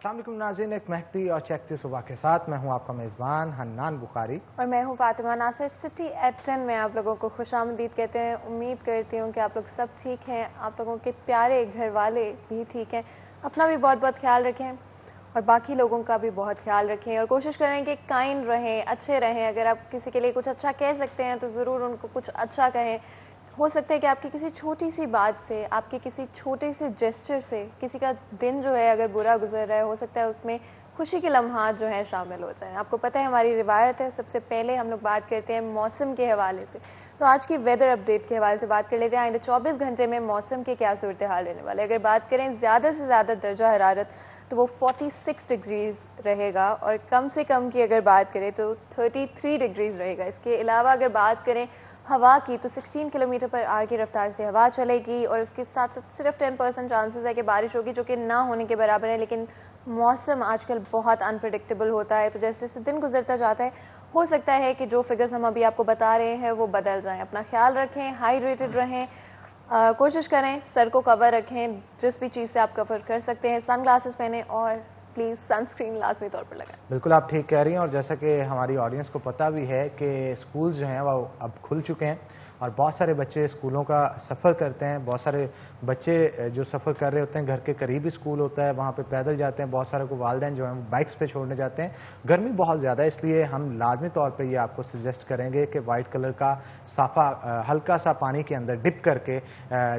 अस्सलाम वालेकुम नाज़रीन, एक महकती और चहकती सुबह के साथ मैं हूं आपका मेज़बान हन्नान बुखारी और मैं हूं फातिमा नासिर। सिटी एट 10 में आप लोगों को खुशामदीद कहते हैं। उम्मीद करती हूं कि आप लोग सब ठीक हैं, आप लोगों के प्यारे घर वाले भी ठीक हैं। अपना भी बहुत बहुत ख्याल रखें और बाकी लोगों का भी बहुत ख्याल रखें और कोशिश करें कि काइंड रहें, अच्छे रहें। अगर आप किसी के लिए कुछ अच्छा कह सकते हैं तो ज़रूर उनको कुछ अच्छा कहें। हो सकता है कि आपकी किसी छोटी सी बात से, आपके किसी छोटे से जेस्चर से किसी का दिन जो है अगर बुरा गुजर रहा है, हो सकता है उसमें खुशी के लम्हात जो हैं शामिल हो जाएं। आपको पता है हमारी रिवायत है, सबसे पहले हम लोग बात करते हैं मौसम के हवाले से। तो आज की वेदर अपडेट के हवाले से बात कर लेते हैं। आइंदा 24 घंटे में मौसम के क्या सूरत हाल रहने वाले। अगर बात करें ज़्यादा से ज़्यादा दर्जा हरारत तो वो 46 डिग्रीज रहेगा और कम से कम की अगर बात करें तो 33 डिग्रीज रहेगा। इसके अलावा अगर बात करें हवा की तो 16 किलोमीटर पर आवर की रफ्तार से हवा चलेगी और उसके साथ साथ सिर्फ 10% चांसेस है कि बारिश होगी, जो कि ना होने के बराबर है। लेकिन मौसम आजकल बहुत अनप्रेडिक्टेबल होता है, तो जैसे जैसे दिन गुजरता जाता है हो सकता है कि जो फिगर्स हम अभी आपको बता रहे हैं वो बदल जाएं। अपना ख्याल रखें, हाइड्रेटेड रहें, कोशिश करें सर को कवर रखें, जिस भी चीज़ से आप कवर कर सकते हैं। सन ग्लासेस पहने और प्लीज़ सनस्क्रीन लाजमी तौर पर लगाएं। बिल्कुल आप ठीक कह रही हैं। और जैसा कि हमारी ऑडियंस को पता भी है कि स्कूल्स जो हैं वो अब खुल चुके हैं और बहुत सारे बच्चे स्कूलों का सफ़र करते हैं। बहुत सारे बच्चे जो सफ़र कर रहे होते हैं, घर के करीब ही स्कूल होता है, वहाँ पे पैदल जाते हैं। बहुत सारे को वालिदैन जो हैं बाइक्स पे छोड़ने जाते हैं। गर्मी बहुत ज़्यादा है, इसलिए हम लाजमी तौर पे ये आपको सजेस्ट करेंगे कि वाइट कलर का साफ़ा हल्का सा पानी के अंदर डिप करके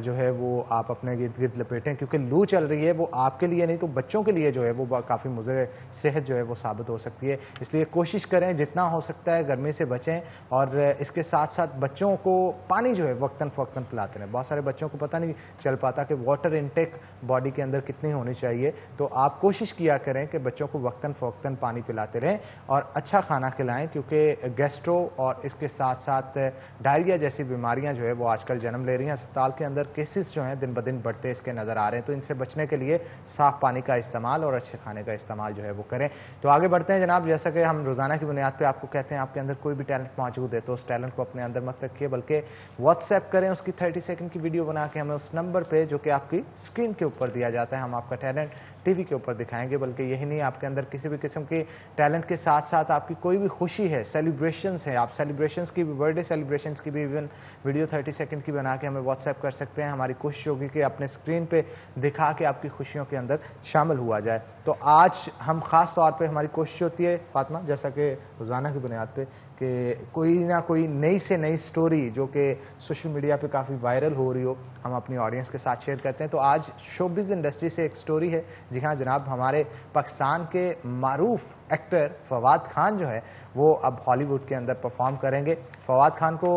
जो है वो आप अपने गिर्द गिर्द लपेटें, क्योंकि लू चल रही है। वो आपके लिए नहीं तो बच्चों के लिए जो है वो काफ़ी मुज़र सेहत जो है वो साबित हो सकती है। इसलिए कोशिश करें जितना हो सकता है गर्मी से बचें और इसके साथ साथ बच्चों को पानी जो है वक्तन फ़वक्तन पिलाते रहें। बहुत सारे बच्चों को पता नहीं चल पाता कि वाटर इनटेक बॉडी के अंदर कितनी होनी चाहिए, तो आप कोशिश किया करें कि बच्चों को वक्तन फ़वक्तन पानी पिलाते रहें और अच्छा खाना खिलाएं, क्योंकि गैस्ट्रो और इसके साथ साथ डायरिया जैसी बीमारियां जो है वो आजकल जन्म ले रही हैं। अस्पताल के अंदर केसेस जो हैं दिन ब दिन बढ़ते इसके नज़र आ रहे हैं। तो इनसे बचने के लिए साफ़ पानी का इस्तेमाल और अच्छे खाने का इस्तेमाल जो है वो करें। तो आगे बढ़ते हैं जनाब। जैसा कि हम रोज़ाना की बुनियाद पे आपको कहते हैं, आपके अंदर कोई भी टैलेंट मौजूद है तो उस टैलेंट को अपने अंदर मत रखिए, बल्कि व्हाट्सएप करें, उसकी 30 सेकंड की वीडियो बना के हमें उस नंबर पे जो कि आपकी स्क्रीन के ऊपर दिया जाता है, हम आपका टैलेंट टीवी के ऊपर दिखाएंगे। बल्कि यही नहीं, आपके अंदर किसी भी किस्म के टैलेंट के साथ साथ आपकी कोई भी खुशी है, सेलिब्रेशंस है, आप सेलिब्रेशंस की भी, बर्थडे सेलिब्रेशंस की भी इवन वीडियो 30 सेकंड की बना के हमें व्हाट्सएप कर सकते हैं। हमारी कोशिश होगी कि अपने स्क्रीन पे दिखा के आपकी खुशियों के अंदर शामिल हुआ जाए। तो आज हम खास तौर पे हमारी कोशिश होती है फातिमा, जैसा कि रोज़ाना की बुनियाद पे, कि कोई ना कोई नई से नई स्टोरी जो कि सोशल मीडिया पे काफ़ी वायरल हो रही हो, हम अपनी ऑडियंस के साथ शेयर करते हैं। तो आज शोबिज़ इंडस्ट्री से एक स्टोरी है। जी हाँ जनाब, हमारे पाकिस्तान के मारूफ एक्टर फवाद खान जो है वो अब हॉलीवुड के अंदर परफॉर्म करेंगे। फवाद खान को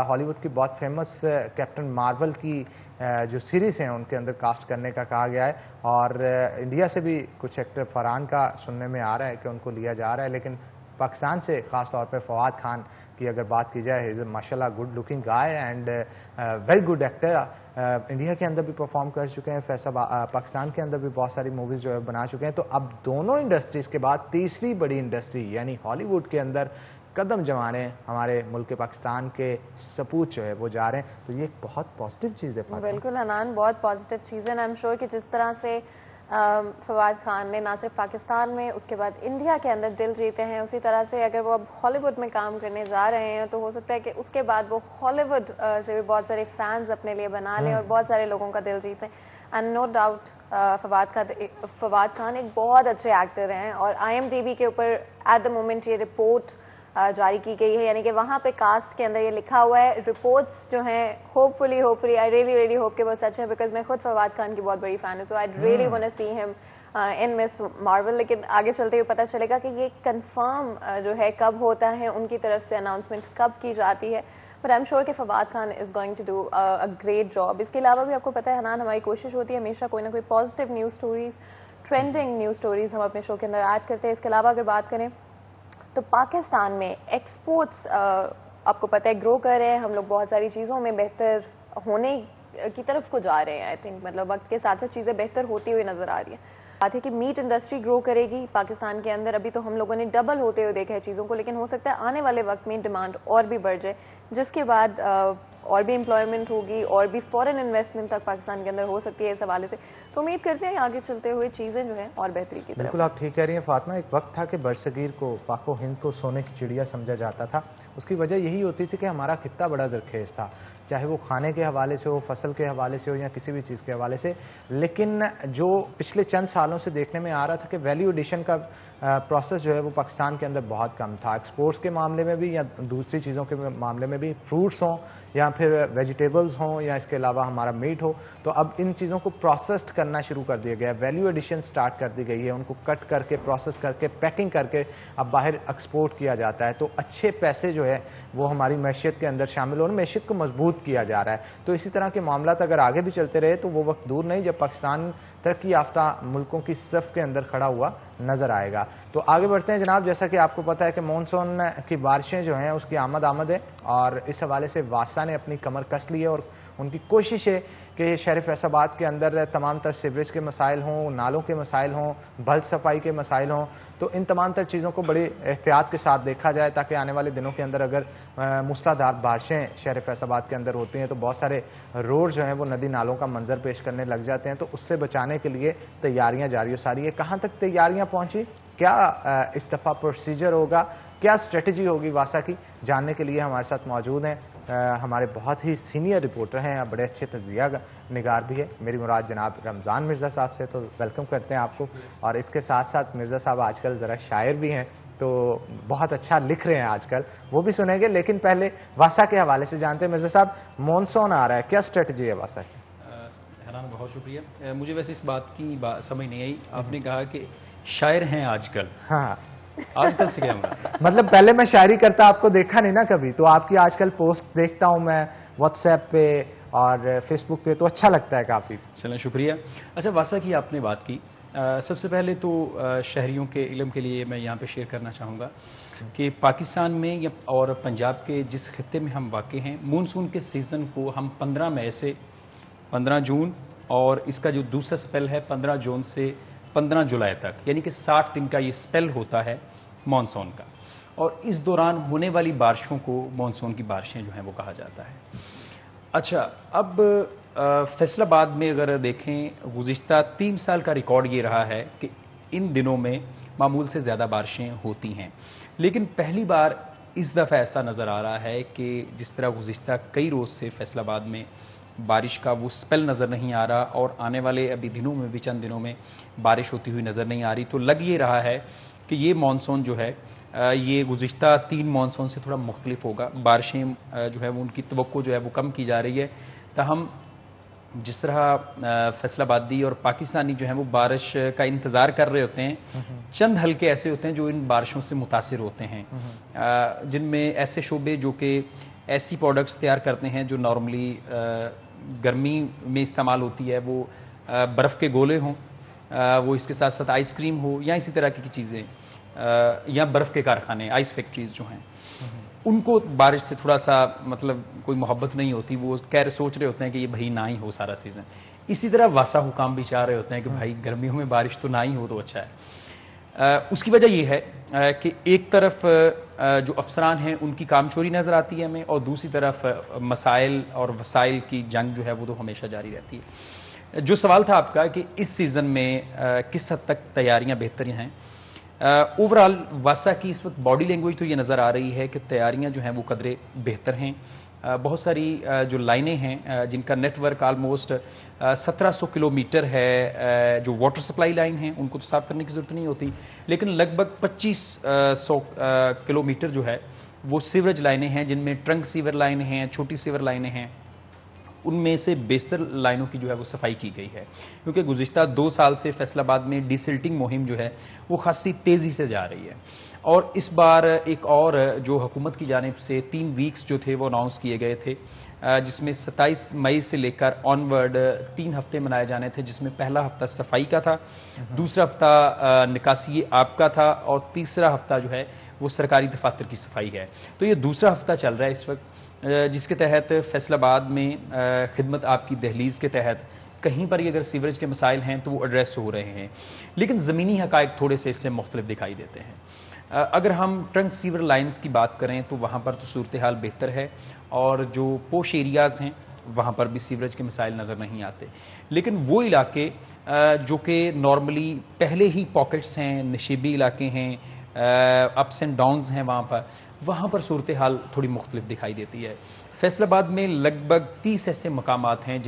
हॉलीवुड की बहुत फेमस कैप्टन मार्वल की जो सीरीज़ हैं उनके अंदर कास्ट करने का कहा गया है। और इंडिया से भी कुछ एक्टर, फरहान का सुनने में आ रहा है कि उनको लिया जा रहा है। लेकिन पाकिस्तान से ख़ास तौर पे फवाद खान की अगर बात की जाए, इज़ माशाल्लाह good looking guy and very good actor. India के अंदर भी परफॉर्म कर चुके हैं, पाकिस्तान के अंदर भी बहुत सारी मूवीज़ जो है बना चुके हैं। तो अब दोनों इंडस्ट्रीज़ के बाद तीसरी बड़ी इंडस्ट्री यानी हॉलीवुड के अंदर कदम जमाने हमारे मुल्क पाकिस्तान के सपूत जो है वो जा रहे हैं। तो ये एक बहुत पॉजिटिव चीज़ है फातिमा। बिल्कुल हनान, बहुत पॉजिटिव चीज़ है। आई एम श्योर कि जिस तरह से फवाद खान ने ना सिर्फ पाकिस्तान में, उसके बाद इंडिया के अंदर दिल जीते हैं, उसी तरह से अगर वो अब हॉलीवुड में काम करने जा रहे हैं तो हो सकता है कि उसके बाद वो हॉलीवुड से भी बहुत सारे फैंस अपने लिए बना लें और बहुत सारे लोगों का दिल जीतें। And no doubt Fawad Khan एक बहुत अच्छे एक्टर हैं और IMDb के ऊपर एट द मोमेंट ये रिपोर्ट जारी की गई है, यानी कि वहाँ पे कास्ट के अंदर ये लिखा हुआ है। रिपोर्ट्स जो हैं होपफुली आई रियली होप कि वो सच है, बिकॉज मैं खुद फवाद खान की बहुत बड़ी फैन हूँ। So I really want to see him in Ms Marvel. लेकिन आगे चलते हुए पता चलेगा कि ये कंफर्म जो है कब होता है, उनकी तरफ से अनाउंसमेंट कब की जाती है। बट आई एम श्योर कि Fawad Khan is going to do a great job. इसके अलावा भी आपको पता है हनान, हमारी कोशिश होती है हमेशा कोई ना कोई positive news stories, trending news stories हम अपने शो के अंदर ऐड करते हैं। इसके अलावा अगर बात करें तो पाकिस्तान में एक्सपोर्ट्स आपको पता है ग्रो कर रहे हैं। हम लोग बहुत सारी चीज़ों में बेहतर होने की तरफ को जा रहे हैं। आई थिंक मतलब वक्त के साथ साथ चीज़ें बेहतर होती हुई नजर आ रही है। बात है कि मीट इंडस्ट्री ग्रो करेगी पाकिस्तान के अंदर। अभी तो हम लोगों ने डबल होते हुए देखा है चीज़ों को, लेकिन हो सकता है आने वाले वक्त में डिमांड और भी बढ़ जाए, जिसके बाद और भी एम्प्लॉयमेंट होगी और भी फॉरेन इन्वेस्टमेंट तक पाकिस्तान के अंदर हो सकती है इस हवाले से। तो उम्मीद करते हैं आगे चलते हुए चीज़ें जो हैं और बेहतरी की तरफ। बिल्कुल आप ठीक कह रही हैं फातिमा। एक वक्त था कि बरसगीर को, पाको हिंद को सोने की चिड़िया समझा जाता था। उसकी वजह यही होती थी कि हमारा खित्ता बड़ा ज़रखेज़ था, चाहे वो खाने के हवाले से हो, फसल के हवाले से हो या किसी भी चीज़ के हवाले से। लेकिन जो पिछले चंद सालों से देखने में आ रहा था कि वैल्यू एडिशन का प्रोसेस जो है वो पाकिस्तान के अंदर बहुत कम था। एक्सपोर्ट्स के मामले में भी या दूसरी चीज़ों के मामले में भी, फ्रूट्स हों या फिर वेजिटेबल्स हों या इसके अलावा हमारा मीट हो, तो अब इन चीज़ों को प्रोसेस्ड करना शुरू कर दिया गया है। वैल्यू एडिशन स्टार्ट कर दी गई है, उनको कट करके, प्रोसेस करके, पैकिंग करके अब बाहर एक्सपोर्ट किया जाता है। तो अच्छे पैसे जो है वो हमारी मैशियत के अंदर शामिल हो, मैशियत को मजबूत किया जा रहा है। तो इसी तरह के मामला अगर आगे भी चलते रहे तो वो वक्त दूर नहीं जब पाकिस्तान तरक्की याफ्ता मुल्कों की सफ के अंदर खड़ा हुआ नजर आएगा। तो आगे बढ़ते हैं जनाब। जैसा कि आपको पता है कि मानसून की बारिशें जो हैं उसकी आमद है और इस हवाले से वासा ने अपनी कमर कस ली है और उनकी कोशिश है कि शहर फैसलाबाद के अंदर तमाम तर सीवरेज के मसाइल हों, नालों के मसाइल हों, बल्द सफाई के मसाइल हों, तो इन तमाम तर चीज़ों को बड़ी एहतियात के साथ देखा जाए ताकि आने वाले दिनों के अंदर अगर मूसलाधार बारिशें शहर फैसलाबाद के अंदर होती हैं तो बहुत सारे रोड जो हैं वो नदी नालों का मंजर पेश करने लग जाते हैं। तो उससे बचाने के लिए तैयारियां जारी सारी है। कहाँ तक तैयारियां पहुंची, क्या इस दफ़ा प्रोसीजर होगा, क्या स्ट्रेटजी होगी वासा की, जानने के लिए हमारे साथ मौजूद हैं हमारे बहुत ही सीनियर रिपोर्टर हैं, बड़े अच्छे तजिया निगार भी है, मेरी मुराद जनाब रमज़ान मिर्ज़ा साहब से। तो वेलकम करते हैं आपको। और इसके साथ साथ मिर्ज़ा साहब आजकल ज़रा शायर भी हैं, तो बहुत अच्छा लिख रहे हैं आजकल, वो भी सुनेंगे। लेकिन पहले वासा के हवाले से जानते हैं। मिर्ज़ा साहब, मॉनसून आ रहा है, क्या स्ट्रेटजी है वासा की? हैरान, बहुत शुक्रिया। मुझे वैसे इस बात की समझ नहीं आई, आपने कहा कि शायर हैं आजकल। हाँ, आजकल से क्या होगा? मतलब पहले मैं शायरी करता आपको देखा नहीं ना कभी, तो आपकी आजकल पोस्ट देखता हूं मैं व्हाट्सएप पे और फेसबुक पे, तो अच्छा लगता है काफ़ी। चलें, शुक्रिया। अच्छा, वासा की आपने बात की। सबसे पहले तो शहरियों के इल्म के लिए मैं यहाँ पे शेयर करना चाहूँगा कि पाकिस्तान में और पंजाब के जिस खत्ते में हम वाक़ हैं, मानसून के सीज़न को हम 15 मई से 15 जून और इसका जो दूसरा स्पेल है 15 जून से 15 जुलाई तक, यानी कि 60 दिन का ये स्पेल होता है मानसून का। और इस दौरान होने वाली बारिशों को मानसून की बारिशें जो हैं वो कहा जाता है। अच्छा, अब फैसलाबाद में अगर देखें, गुज़िश्ता 3 साल का रिकॉर्ड ये रहा है कि इन दिनों में मामूल से ज़्यादा बारिशें होती हैं। लेकिन पहली बार इस दफ़ा ऐसा नज़र आ रहा है कि जिस तरह गुज़िश्ता कई रोज़ से फैसलाबाद में बारिश का वो स्पेल नज़र नहीं आ रहा और आने वाले अभी दिनों में भी चंद दिनों में बारिश होती हुई नज़र नहीं आ रही, तो लग ये रहा है कि ये मानसून जो है ये गुज़िश्ता 3 मानसून से थोड़ा मुख्तलिफ होगा। बारिशें जो है वो उनकी तवक्को जो है वो कम की जा रही है। ताहम जिस तरह फैसलाबादी और पाकिस्तानी जो है वो बारिश का इंतज़ार कर रहे होते हैं, चंद हल्के ऐसे होते हैं जो इन बारिशों से मुतासिर होते हैं, जिनमें ऐसे शोबे जो कि ऐसी प्रोडक्ट्स तैयार करते हैं जो नॉर्मली गर्मी में इस्तेमाल होती है, वो बर्फ़ के गोले हों, वो इसके साथ साथ आइसक्रीम हो या इसी तरह की चीज़ें, या बर्फ़ के कारखाने, आइस फैक्ट्रीज़ जो हैं, उनको बारिश से थोड़ा सा मतलब कोई मोहब्बत नहीं होती। वो सोच रहे होते हैं कि ये भाई ना ही हो सारा सीज़न। इसी तरह वासा हुकाम भी चाह रहे होते हैं कि भाई गर्मियों में बारिश तो ना ही हो तो अच्छा है। उसकी वजह यह है कि एक तरफ जो अफसरान हैं उनकी कामचोरी नज़र आती है हमें, और दूसरी तरफ मसाइल और वसाइल की जंग जो है वो तो हमेशा जारी रहती है। जो सवाल था आपका कि इस सीज़न में किस हद तक तैयारियां बेहतर हैं, ओवरऑल वासा की इस वक्त बॉडी लैंग्वेज तो ये नज़र आ रही है कि तैयारियां जो हैं वो कदरे बेहतर हैं। बहुत सारी जो लाइनें हैं जिनका नेटवर्क आलमोस्ट 1700 किलोमीटर है, जो वाटर सप्लाई लाइन है उनको तो साफ करने की ज़रूरत नहीं होती, लेकिन लगभग 2500 किलोमीटर जो है वो सीवरेज लाइनें हैं, जिनमें ट्रंक सीवर लाइनें हैं, छोटी सीवर लाइनें हैं। उनमें से बेशतर लाइनों की जो है वो सफाई की गई है, क्योंकि गुज़िश्ता 2 साल से फैसलाबाद में डिसिल्टिंग मुहिम जो है वो खासी तेज़ी से जा रही है। और इस बार एक और जो हुकूमत की जानिब से 3 वीक्स जो थे वो अनाउंस किए गए थे, जिसमें 27 मई से लेकर ऑनवर्ड 3 हफ्ते मनाए जाने थे, जिसमें पहला हफ्ता सफाई का था, दूसरा हफ्ता निकासी आब का था और तीसरा हफ्ता जो है वो सरकारी दफातर की सफाई है। तो ये दूसरा हफ्ता चल रहा है इस वक्त, जिसके तहत फैसलाबाद में खिदमत आपकी दहलीज के तहत कहीं पर ही अगर सीवरेज के मसाइल हैं तो वो एड्रेस हो रहे हैं, लेकिन ज़मीनी हकायक थोड़े से इससे मुख्तलिफ दिखाई देते हैं। अगर हम ट्रंक सीवर लाइंस की बात करें तो वहाँ पर तो सूरत हाल बेहतर है, और जो पोश एरियाज़ हैं वहाँ पर भी सीवरेज के मसाइल नज़र नहीं आते। लेकिन वो इलाके जो कि नॉर्मली पहले ही पॉकेट्स हैं, नशीबी इलाके हैं, अप्स एंड डाउन्स हैं, वहाँ पर सूरत हाल थोड़ी मुख्तलिफ दिखाई देती है। फैसलाबाद में लगभग 30 ऐसे मकामात हैं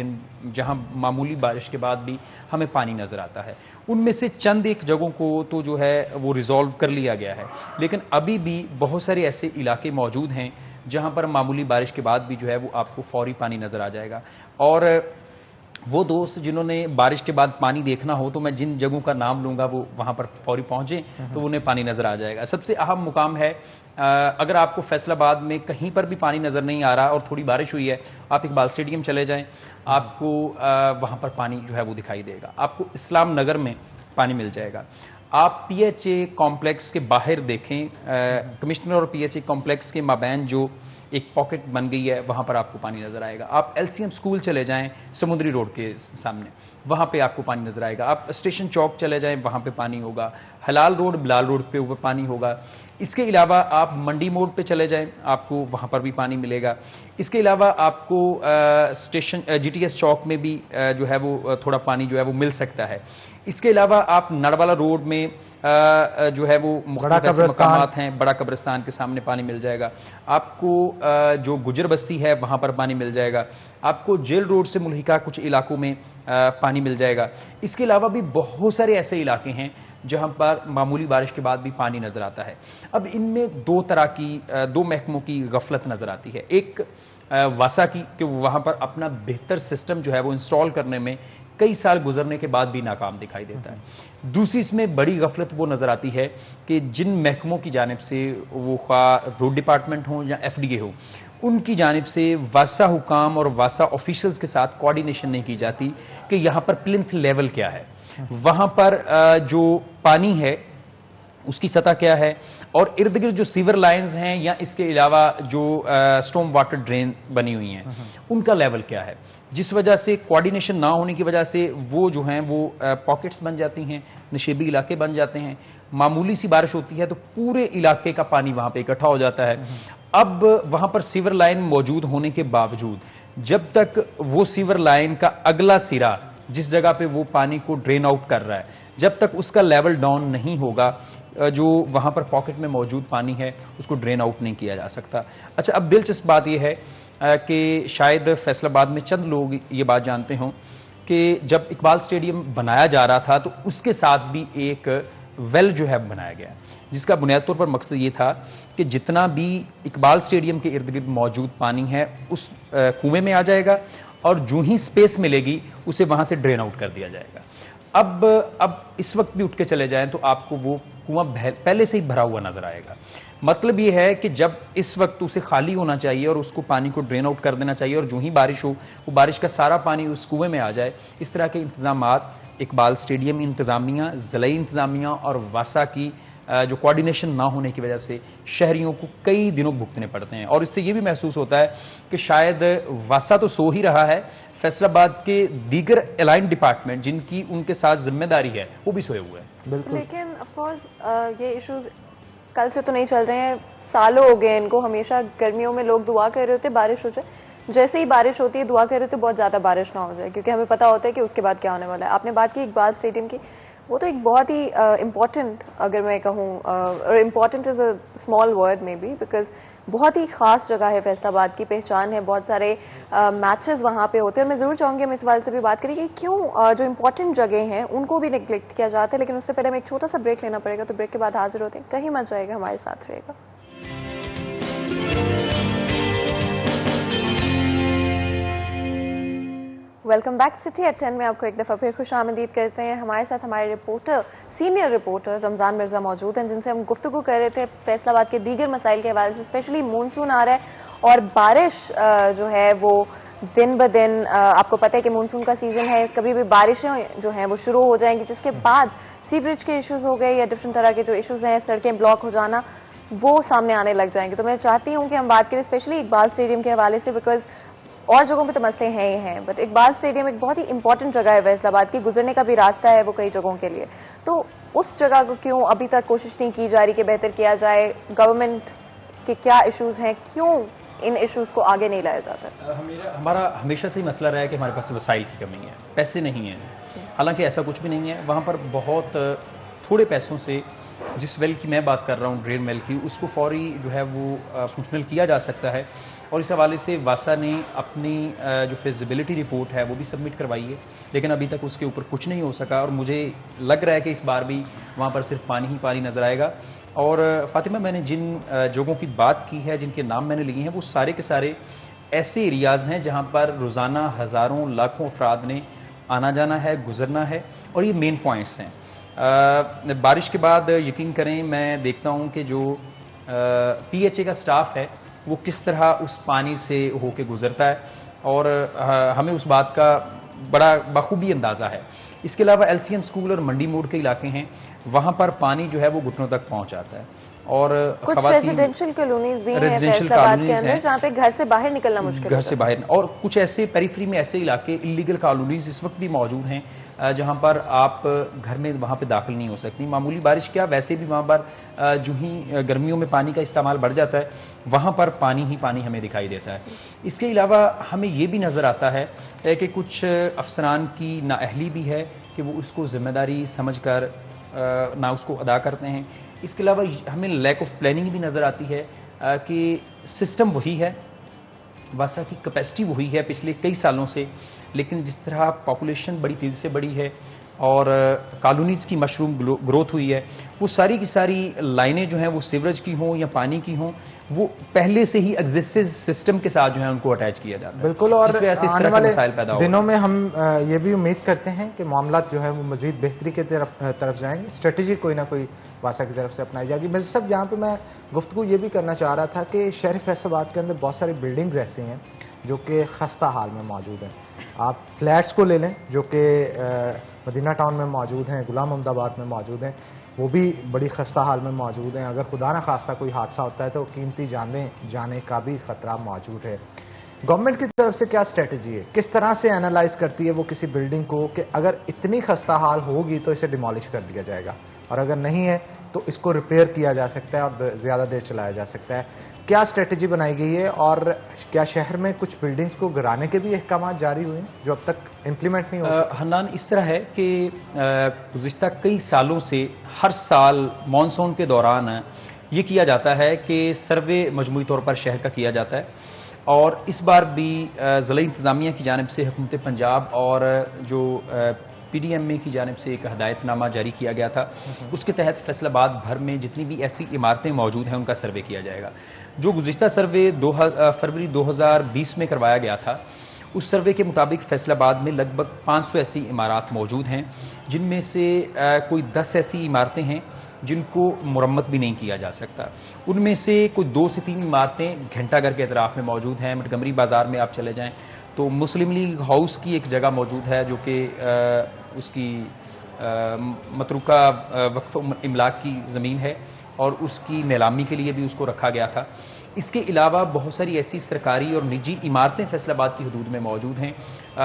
जहाँ मामूली बारिश के बाद भी हमें पानी नज़र आता है। उनमें से चंद एक जगहों को तो जो है वो रिजॉल्व कर लिया गया है, लेकिन अभी भी बहुत सारे ऐसे इलाके मौजूद हैं जहाँ पर मामूली बारिश के बाद भी जो है वो आपको फौरी पानी नज़र आ जाएगा। और वो दोस्त जिन्होंने बारिश के बाद पानी देखना हो, तो मैं जिन जगहों का नाम लूंगा वो वहां पर फौरी पहुंचे तो उन्हें पानी नजर आ जाएगा। सबसे अहम मुकाम है, अगर आपको फैसलाबाद में कहीं पर भी पानी नजर नहीं आ रहा और थोड़ी बारिश हुई है, आप इकबाल स्टेडियम चले जाएं, आपको वहां पर पानी जो है वो दिखाई देगा। आपको इस्लाम नगर में पानी मिल जाएगा। आप पीएचए कॉम्प्लेक्स के बाहर देखें, कमिश्नर और पीएचए कॉम्प्लेक्स के माबैन जो एक पॉकेट बन गई है, वहां पर आपको पानी नजर आएगा। आप एलसीएम स्कूल चले जाएं समुद्री रोड के सामने, वहां पे आपको पानी नजर आएगा। आप स्टेशन चौक चले जाएं, वहां पे पानी होगा। हलाल रोड, बिलाल रोड पे ऊपर पानी होगा। इसके अलावा आप मंडी मोड़ पे चले जाएं, आपको वहां पर भी पानी मिलेगा। इसके अलावा आपको स्टेशन जीटीएस चौक में भी जो है वो थोड़ा पानी जो है वो मिल सकता है। इसके अलावा आप नड़वाला रोड में जो है वो मुख्तलिफ ऐसे मकामात हैं, बड़ा कब्रिस्तान के सामने पानी मिल जाएगा। आपको जो गुजर बस्ती है वहां पर पानी मिल जाएगा। आपको जेल रोड से मुल्हिका कुछ इलाकों में पानी मिल जाएगा। इसके अलावा भी बहुत सारे ऐसे इलाके हैं जहां पर मामूली बारिश के बाद भी पानी नजर आता है। अब इनमें दो महकमों की गफलत नजर आती है। एक वासा की कि वहां पर अपना बेहतर सिस्टम जो है वो इंस्टॉल करने में कई साल गुजरने के बाद भी नाकाम दिखाई देता है। दूसरी इसमें बड़ी गफलत वो नजर आती है कि जिन महकमों की जानिब से, वो खा रोड डिपार्टमेंट हो या एफडीए हो, उनकी जानिब से वासा हुकाम और वासा ऑफिशियल्स के साथ कोऑर्डिनेशन नहीं की जाती कि यहां पर प्लिंथ लेवल क्या है, वहां पर जो पानी है उसकी सतह क्या है, और इर्द गिर्द जो सीवर लाइंस हैं या इसके अलावा जो स्टॉर्म वाटर ड्रेन बनी हुई हैं उनका लेवल क्या है। जिस वजह से कोऑर्डिनेशन ना होने की वजह से वो जो हैं वो पॉकेट्स बन जाती हैं, नशेबी इलाके बन जाते हैं। मामूली सी बारिश होती है तो पूरे इलाके का पानी वहां पे इकट्ठा हो जाता है। अब वहां पर सीवर लाइन मौजूद होने के बावजूद जब तक वो सीवर लाइन का अगला सिरा जिस जगह पे वो पानी को ड्रेन आउट कर रहा है, जब तक उसका लेवल डाउन नहीं होगा, जो वहां पर पॉकेट में मौजूद पानी है उसको ड्रेन आउट नहीं किया जा सकता। अच्छा, अब दिलचस्प बात यह है कि शायद फैसलाबाद में चंद लोग ये बात जानते हों कि जब इकबाल स्टेडियम बनाया जा रहा था तो उसके साथ भी एक वेल जो है बनाया गया, जिसका बुनियादी तौर पर मकसद ये था कि जितना भी इकबाल स्टेडियम के इर्द गिर्द मौजूद पानी है उस कुएं में आ जाएगा और जो ही स्पेस मिलेगी उसे वहां से ड्रेन आउट कर दिया जाएगा। अब इस वक्त भी उठ के चले जाएं तो आपको वो कुआं पहले से ही भरा हुआ नजर आएगा। मतलब ये है कि जब इस वक्त उसे खाली होना चाहिए और उसको पानी को ड्रेन आउट कर देना चाहिए, और जो ही बारिश हो वो बारिश का सारा पानी उस कुएं में आ जाए। इस तरह के इंतजामात इकबाल स्टेडियम इंतजामिया, ज़िलाई इंतजामिया और वासा की जो कोऑर्डिनेशन ना होने की वजह से शहरियों को कई दिनों भुगतने पड़ते हैं। और इससे यह भी महसूस होता है कि शायद वासा तो सो ही रहा है, फैसलाबाद के दीगर अलाइन डिपार्टमेंट जिनकी उनके साथ जिम्मेदारी है वो भी सोए हुए हैं। बिल्कुल। लेकिन ऑफ कोर्स ये इश्यूज कल से तो नहीं चल रहे हैं, सालों हो गए इनको। हमेशा गर्मियों में लोग दुआ कर रहे होते बारिश हो जाए, जैसे ही बारिश होती है दुआ कर रहे होते बहुत ज्यादा बारिश ना हो जाए, क्योंकि हमें पता होता है कि उसके बाद क्या होने वाला है। आपने बात की इकबाल स्टेडियम की, वो तो एक बहुत ही इम्पॉर्टेंट, अगर मैं कहूँ, और important is a small word may be, because बहुत ही खास जगह है, फैसलाबाद की पहचान है, बहुत सारे मैचेस वहाँ पे होते हैं। और मैं जरूर चाहूँगी हम इस सवाल से भी बात करें कि क्यों जो इंपॉर्टेंट जगह हैं उनको भी निगलेक्ट किया जाता है। लेकिन उससे पहले हमें एक छोटा सा ब्रेक लेना पड़ेगा, तो ब्रेक के बाद हाजिर होते हैं। कहीं मत जाएगा, हमारे साथ रहेगा। वेलकम बैक सिटी एट 10 में आपको एक दफ़ा फिर खुशामदीद करते हैं। हमारे साथ हमारे reporter, senior reporter Ramzan Mirza मौजूद हैं, जिनसे हम गुफ्तगू कर रहे थे फैसलाबाद के दीगर मसाइल के हवाले से। स्पेशली मानसून आ रहा है और बारिश जो है वो दिन ब दिन, आपको पता है कि मानसून का सीज़न है, कभी भी बारिशें जो हैं वो शुरू हो जाएंगी, जिसके बाद सीवरेज के इश्यूज़ हो गए या डिफरेंट तरह के जो इश्यूज़ हैं, सड़कें ब्लॉक हो जाना, वो सामने आने लग जाएंगे। तो मैं चाहती हूँ कि हम बात करें स्पेशली इकबाल स्टेडियम के हवाले से, बिकॉज और जगहों पे तो मसले हैं ही हैं, बट इकबाल स्टेडियम एक बहुत ही इंपॉर्टेंट जगह है फैसलाबाद की, गुजरने का भी रास्ता है वो कई जगहों के लिए। तो उस जगह को क्यों अभी तक कोशिश नहीं की जा रही कि बेहतर किया जाए? गवर्नमेंट के क्या इश्यूज हैं, क्यों इन इश्यूज को आगे नहीं लाया जाता? हमारा हमेशा से ही मसला रहा है कि हमारे पास वसाइल की कमी है, पैसे नहीं है। हालांकि ऐसा कुछ भी नहीं है, वहां पर बहुत थोड़े पैसों से जिस वेल की मैं बात कर रहा हूँ, ड्रेन वेल की, उसको फौरी जो है वो फंक्शनल किया जा सकता है। और इस हवाले से वासा ने अपनी जो फिजिबिलिटी रिपोर्ट है वो भी सबमिट करवाई है, लेकिन अभी तक उसके ऊपर कुछ नहीं हो सका। और मुझे लग रहा है कि इस बार भी वहाँ पर सिर्फ पानी ही पानी नजर आएगा। और फातिमा, मैंने जिन जगहों की बात की है, जिनके नाम मैंने लिए हैं, वो सारे के सारे ऐसे एरियाज हैं जहाँ पर रोज़ाना हज़ारों लाखों अफराद ने आना जाना है, गुजरना है, और ये मेन पॉइंट्स हैं। बारिश के बाद यकीन करें मैं देखता हूं कि जो PHA का स्टाफ है वो किस तरह उस पानी से होके गुजरता है, और हमें उस बात का बड़ा बखूबी अंदाज़ा है। इसके अलावा LCM स्कूल और मंडी मोड़ के इलाके हैं, वहां पर पानी जो है वो घुटनों तक पहुंच जाता है। और कुछ रेजिडेंशियल कॉलोनीज भी हैं फैसलाबाद के अंदर जहां पे घर से बाहर निकलना मुश्किल है, घर से बाहर। और कुछ ऐसे पेरिफेरी में ऐसे इलाके, इलीगल कॉलोनीज इस वक्त भी मौजूद हैं जहां पर आप घर में वहां पे दाखिल नहीं हो सकती। मामूली बारिश क्या, वैसे भी वहां पर जो ही गर्मियों में पानी का इस्तेमाल बढ़ जाता है, वहां पर पानी ही पानी हमें दिखाई देता है। इसके अलावा हमें ये भी नजर आता है कि कुछ अफसरान की नाअहली भी है कि वो उसको जिम्मेदारी समझकर ना उसको अदा करते हैं। इसके अलावा हमें लैक ऑफ प्लानिंग भी नजर आती है कि सिस्टम वही है, वासा की कैपेसिटी वही है पिछले कई सालों से, लेकिन जिस तरह पॉपुलेशन बड़ी तेज़ी से बढ़ी है और कॉलोनीज की मशरूम ग्रोथ हुई है, वो सारी की सारी लाइनें जो हैं वो सीवरेज की हों या पानी की हों, वो पहले से ही एग्जिस्टिंग सिस्टम के साथ जो है उनको अटैच किया जाता है। बिल्कुल। और आने वाले दिनों में हम ये भी उम्मीद करते हैं कि मामला जो है वो मजीद बेहतरी की तरफ जाएंगे, स्ट्रेटेजी कोई ना कोई वासा की तरफ से अपनाई जाएगी। मिर्ज़ा साहब, यहाँ पे मैं गुफ्तगू ये भी करना चाह रहा था कि शहर फैसलाबाद के अंदर बहुत सारी बिल्डिंग्स ऐसी हैं जो कि खस्ता हाल में मौजूद हैं। आप फ्लैट्स को ले लें जो कि मदीना टाउन में मौजूद हैं, गुलाम अहमदाबाद में मौजूद हैं, वो भी बड़ी खस्ता हाल में मौजूद हैं। अगर खुदा ना खास्ता कोई हादसा होता है तो कीमती जाने का भी खतरा मौजूद है। गवर्नमेंट की तरफ से क्या स्ट्रेटजी है, किस तरह से एनालाइज करती है वो किसी बिल्डिंग को कि अगर इतनी खस्ता हाल होगी तो इसे डिमोलिश कर दिया जाएगा, और अगर नहीं है तो इसको रिपेयर किया जा सकता है और ज़्यादा देर चलाया जा सकता है? क्या स्ट्रेटजी बनाई गई है, और क्या शहर में कुछ बिल्डिंग्स को गिराने के भी अहकाम जारी हुए हैं जो अब तक इम्प्लीमेंट नहीं हुए? हन्नान, इस तरह है कि गुज़िश्ता कई सालों से हर साल मानसून के दौरान ये किया जाता है कि सर्वे मजमूई तौर पर शहर का किया जाता है, और इस बार भी ज़िला इंतज़ामिया की जानिब से हुकूमत पंजाब और जो PDMA की जानिब से एक हदायतनामा जारी किया गया था, उसके तहत फैसलाबाद भर में जितनी भी ऐसी इमारतें मौजूद हैं उनका सर्वे किया जाएगा। जो गुज़िश्ता सर्वे फरवरी 2020 में करवाया गया था, उस सर्वे के मुताबिक फैसलाबाद में लगभग 500 ऐसी इमारत मौजूद हैं, जिनमें से कोई 10 ऐसी इमारतें हैं जिनको मुरम्मत भी नहीं किया जा सकता। उनमें से कोई 2 से 3 इमारतें घंटाघर के अतराफ में मौजूद हैं। मटगमरी बाजार में आप चले जाएं तो मुस्लिम लीग हाउस की एक जगह मौजूद है जो कि उसकी मतरूका वक्फ इमलाक की ज़मीन है, और उसकी नीलामी के लिए भी उसको रखा गया था। इसके अलावा बहुत सारी ऐसी सरकारी और निजी इमारतें फैसलाबाद की हदूद में मौजूद हैं।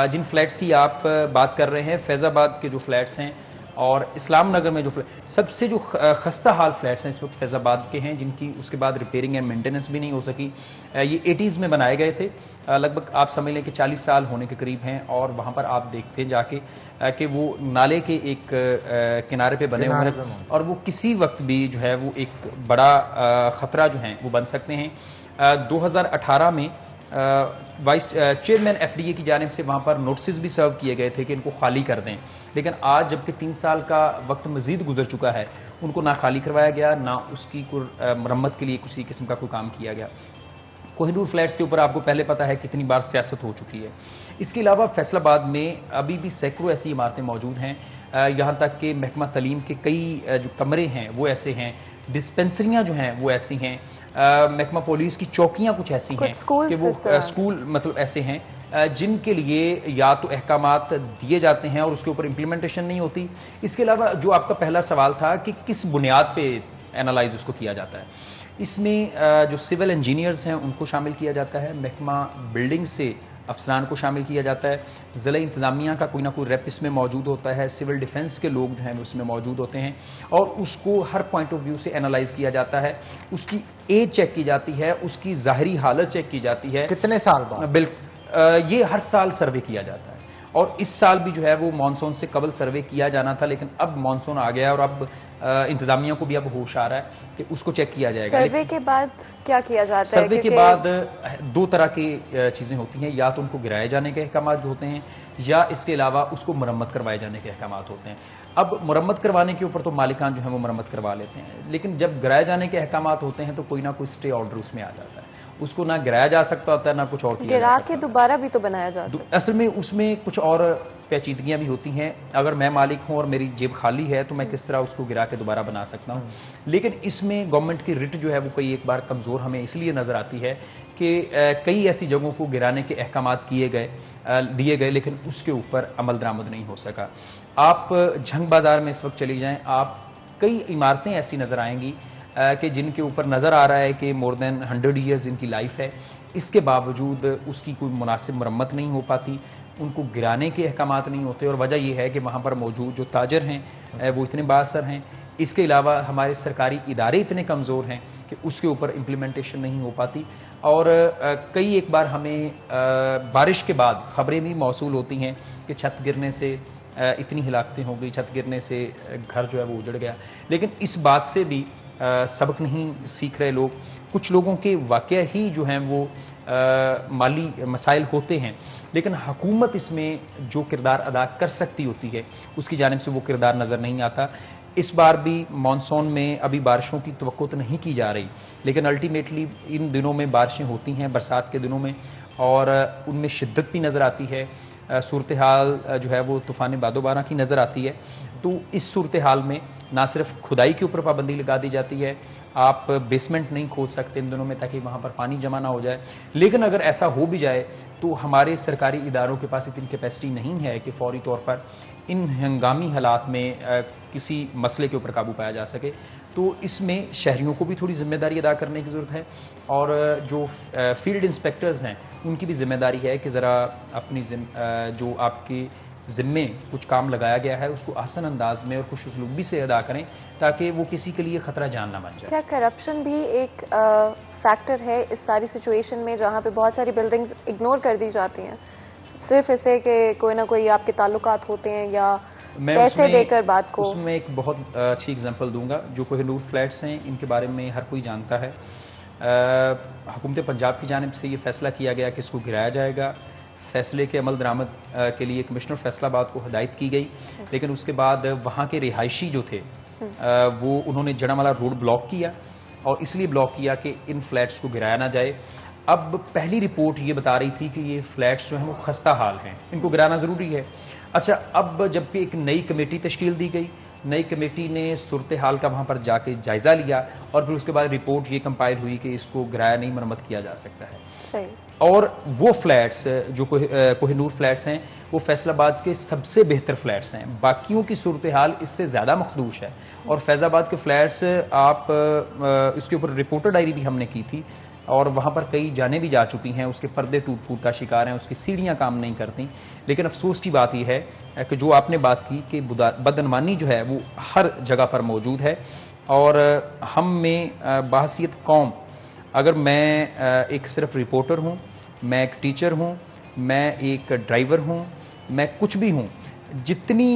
जिन फ्लैट्स की आप बात कर रहे हैं, फैज़ाबाद के जो फ्लैट्स हैं और इस्लाम नगर में जो सबसे जो खस्ता हाल फ्लैट्स हैं इस वक्त फैज़ाबाद के हैं, जिनकी उसके बाद रिपेयरिंग एंड मेंटेनेंस भी नहीं हो सकी। ये 80s में बनाए गए थे, लगभग आप समझ लें कि 40 साल होने के करीब हैं, और वहाँ पर आप देखते हैं जाके कि वो नाले के एक किनारे पे बने हुए हैं, और वो किसी वक्त भी जो है वो एक बड़ा ख़तरा जो है वो बन सकते हैं। 2018 में वाइस चेयरमैन FDA की जानिब से वहाँ पर नोटिस भी सर्व किए गए थे कि इनको खाली कर दें, लेकिन आज जबकि 3 साल का वक्त मजीद गुजर चुका है, उनको ना खाली करवाया गया, ना उसकी मरम्मत के लिए किसी किस्म का कोई काम किया गया। कोहिनूर फ्लैट्स के ऊपर आपको पहले पता है कितनी बार सियासत हो चुकी है। इसके अलावा फैसलाबाद में अभी भी सैकड़ों ऐसी इमारतें मौजूद हैं, यहाँ तक कि महकमा तलीम के कई जो कमरे हैं वो ऐसे हैं, डिस्पेंसरियाँ जो हैं वो ऐसी हैं, महकमा पुलिस की चौकियाँ कुछ ऐसी हैं कि वो स्कूल मतलब ऐसे हैं जिनके लिए या तो अहकामात दिए जाते हैं और उसके ऊपर इम्प्लीमेंटेशन नहीं होती। इसके अलावा जो आपका पहला सवाल था कि किस बुनियाद पे एनालाइज उसको किया जाता है, इसमें जो सिविल इंजीनियर्स हैं उनको शामिल किया जाता है, महकमा बिल्डिंग से अफसरान को शामिल किया जाता है, ज़िला इंतज़ामिया का कोई ना कोई रेप इसमें मौजूद होता है, सिविल डिफेंस के लोग जो हैं वो उसमें मौजूद होते हैं और उसको हर पॉइंट ऑफ व्यू से एनालाइज किया जाता है, उसकी एज चेक की जाती है, उसकी ज़ाहरी हालत चेक की जाती है। कितने साल बाद? बिल्कुल, ये हर साल सर्वे किया जाता है और इस साल भी जो है वो मानसून से कबल सर्वे किया जाना था, लेकिन अब मानसून आ गया और अब इंतजामिया को भी अब होश आ रहा है कि उसको चेक किया जाएगा। सर्वे के बाद क्या किया जाता है? सर्वे के बाद दो तरह की चीजें होती हैं, या तो उनको गिराए जाने के अहकाम होते हैं या इसके अलावा उसको मरम्मत करवाए जाने के अहकाम होते हैं। अब मरम्मत करवाने के ऊपर तो मालिकान जो है वो मरम्मत करवा लेते हैं, लेकिन जब गिराए जाने के अहकाम होते हैं तो कोई ना कोई स्टे ऑर्डर उसमें आ जाता है, उसको ना गिराया जा सकता होता है ना कुछ और किया गिरा के दोबारा भी तो बनाया जा सकता है। असल में उसमें कुछ और पेचीदगियां भी होती हैं। अगर मैं मालिक हूं और मेरी जेब खाली है तो मैं किस तरह उसको गिरा के दोबारा बना सकता हूं, लेकिन इसमें गवर्नमेंट की रिट जो है वो कई एक बार कमजोर हमें इसलिए नजर आती है कि कई ऐसी जगहों को गिराने के अहकाम दिए गए लेकिन उसके ऊपर अमल दरामद नहीं हो सका। आप झंग बाजार में इस वक्त चली जाएं, आप कई इमारतें ऐसी नजर आएंगी कि जिनके ऊपर नजर आ रहा है कि मोर देन 100 ईयर्स इनकी लाइफ है, इसके बावजूद उसकी कोई मुनासिब मरम्मत नहीं हो पाती, उनको गिराने के अहकाम नहीं होते और वजह यह है कि वहां पर मौजूद जो ताजर हैं वो इतने बाअसर हैं। इसके अलावा हमारे सरकारी इदारे इतने कमज़ोर हैं कि उसके ऊपर इम्प्लीमेंटेशन नहीं हो पाती और कई एक बार हमें बारिश के बाद खबरें भी मौसूल होती हैं कि छत गिरने से इतनी हिलाकतें हो गई, छत गिरने से घर जो है वो उजड़ गया, लेकिन इस बात से भी सबक नहीं सीख रहे लोग। कुछ लोगों के वाकया ही जो हैं वो माली मसाइल होते हैं, लेकिन हुकूमत इसमें जो किरदार अदा कर सकती होती है उसकी जानिब से वो किरदार नज़र नहीं आता। इस बार भी मानसून में अभी बारिशों की तवक्को तो नहीं की जा रही, लेकिन अल्टीमेटली इन दिनों में बारिशें होती हैं, बरसात के दिनों में, और उनमें शिद्दत भी नज़र आती है। सूरत हाल जो है वो तूफ़ान बादोबारा की नज़र आती है। तो इस सूरत हाल में ना सिर्फ खुदाई के ऊपर पाबंदी लगा दी जाती है, आप बेसमेंट नहीं खोद सकते इन दिनों में ताकि वहाँ पर पानी जमा ना हो जाए, लेकिन अगर ऐसा हो भी जाए तो हमारे सरकारी इदारों के पास इतनी कैपेसिटी नहीं है कि फौरी तौर पर इन हंगामी हालात में किसी मसले के ऊपर काबू पाया जा सके। तो इसमें शहरियों को भी थोड़ी जिम्मेदारी अदा करने की ज़रूरत है और जो फील्ड इंस्पेक्टर्स हैं उनकी भी जिम्मेदारी है कि ज़रा अपनी जो आपके ज़िम्मे कुछ काम लगाया गया है उसको आसान अंदाज में और खुश उसलूबी से अदा करें ताकि वो किसी के लिए खतरा जान ना बन जाए। क्या करप्शन भी एक फैक्टर है इस सारी सिचुएशन में, जहाँ पे बहुत सारी बिल्डिंग्स इग्नोर कर दी जाती हैं सिर्फ इसे कि कोई ना कोई आपके ताल्लुकात होते हैं या पैसे देकर बात को? उसमें एक बहुत अच्छी एग्जांपल दूंगा। जो कोहिनूर फ्लैट्स हैं इनके बारे में हर कोई जानता है। हुकूमत पंजाब की जानिब से ये फैसला किया गया कि इसको गिराया जाएगा। फैसले के अमल दरामद के लिए कमिश्नर फैसलाबाद को हदायत की गई, लेकिन उसके बाद वहाँ के रिहायशी जो थे वो उन्होंने जड़ामाला रोड ब्लॉक किया और इसलिए ब्लॉक किया कि इन फ्लैट्स को गिराया ना जाए। अब पहली रिपोर्ट ये बता रही थी कि ये फ्लैट्स जो हैं वो खस्ता हाल हैं, इनको गिराना ज़रूरी है। अच्छा, अब जबकि एक नई कमेटी तश्कील दी गई, नई कमेटी ने सूरत हाल का वहाँ पर जाके जायज़ा लिया और फिर उसके बाद रिपोर्ट ये कंपाइल हुई कि इसको गिराया नहीं, मरम्मत किया जा सकता है। सही। और वो फ्लैट्स जो कोहिनूर फ्लैट्स हैं वो फैसलाबाद के सबसे बेहतर फ्लैट्स हैं, बाकियों की सूरत हाल इससे ज़्यादा मखदूश है। और फैज़ाबाद के फ्लैट्स आप इसके ऊपर रिपोर्टर डायरी भी हमने की थी और वहाँ पर कई जाने भी जा चुकी हैं, उसके पर्दे टूट फूट का शिकार हैं, उसकी सीढ़ियाँ काम नहीं करती। लेकिन अफसोस की बात यह है कि जो आपने बात की कि बदअनवानी जो है वो हर जगह पर मौजूद है और हम में बहसीयत कौम, अगर मैं एक सिर्फ रिपोर्टर हूँ, मैं एक टीचर हूँ, मैं एक ड्राइवर हूँ, मैं कुछ भी हूँ, जितनी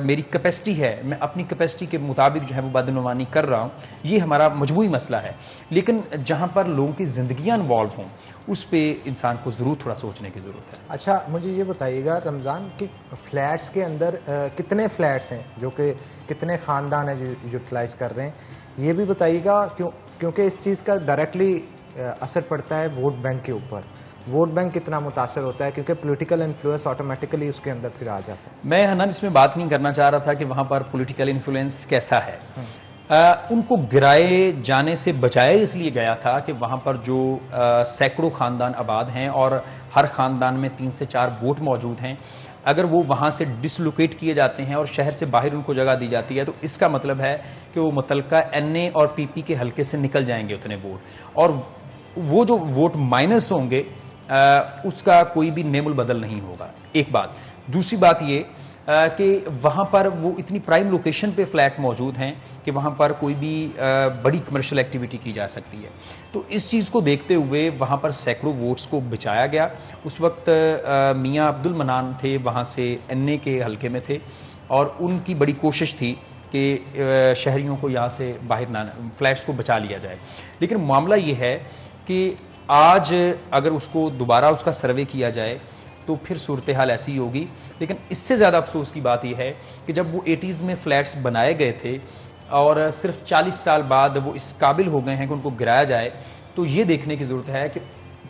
मेरी कैपेसिटी है मैं अपनी कैपेसिटी के मुताबिक जो है वो बदनवानी कर रहा हूँ, ये हमारा मजबूरी मसला है। लेकिन जहाँ पर लोगों की ज़िंदगियाँ इन्वॉल्व हों उस पर इंसान को ज़रूर थोड़ा सोचने की ज़रूरत है। अच्छा, मुझे ये बताइएगा रमज़ान कि फ्लैट्स के अंदर कितने फ्लैट्स हैं जो कि कितने ख़ानदान हैं जो यूटिलाइज़ कर रहे हैं, ये भी बताइएगा क्योंकि इस चीज़ का डायरेक्टली असर पड़ता है वोट बैंक के ऊपर। वोट बैंक कितना मुतासर होता है क्योंकि पॉलिटिकल इन्फ्लुएंस ऑटोमेटिकली उसके अंदर फिर आ जाता है। मैं हनन इसमें बात नहीं करना चाह रहा था कि वहाँ पर पॉलिटिकल इन्फ्लुएंस कैसा है, उनको गिराए जाने से बचाया इसलिए गया था कि वहां पर जो सैकड़ों खानदान आबाद हैं और हर खानदान में 3 से 4 वोट मौजूद हैं, अगर वो वहां से डिसलोकेट किए जाते हैं और शहर से बाहर उनको जगह दी जाती है, तो इसका मतलब है कि वो मुतलका एनए और पीपी के हल्के से निकल जाएंगे उतने वोट, और वो जो वोट माइनस होंगे उसका कोई भी नेमुल बदल नहीं होगा। एक बात। दूसरी बात ये कि वहां पर वो इतनी प्राइम लोकेशन पे फ्लैट मौजूद हैं कि वहां पर कोई भी बड़ी कमर्शियल एक्टिविटी की जा सकती है। तो इस चीज को देखते हुए वहां पर सैकड़ों वोट्स को बचाया गया। उस वक्त मियां अब्दुल मनान थे, वहां से एनए के हल्के में थे, और उनकी बड़ी कोशिश थी कि शहरियों को यहां से बाहर ना, फ्लैट्स को बचा लिया जाए। लेकिन मामला ये है कि आज अगर उसको दोबारा उसका सर्वे किया जाए तो फिर सूरत हाल ऐसी होगी। लेकिन इससे ज्यादा अफसोस की बात यह है कि जब वो 80s में फ्लैट्स बनाए गए थे और सिर्फ 40 साल बाद वो इस काबिल हो गए हैं कि उनको गिराया जाए, तो ये देखने की जरूरत है कि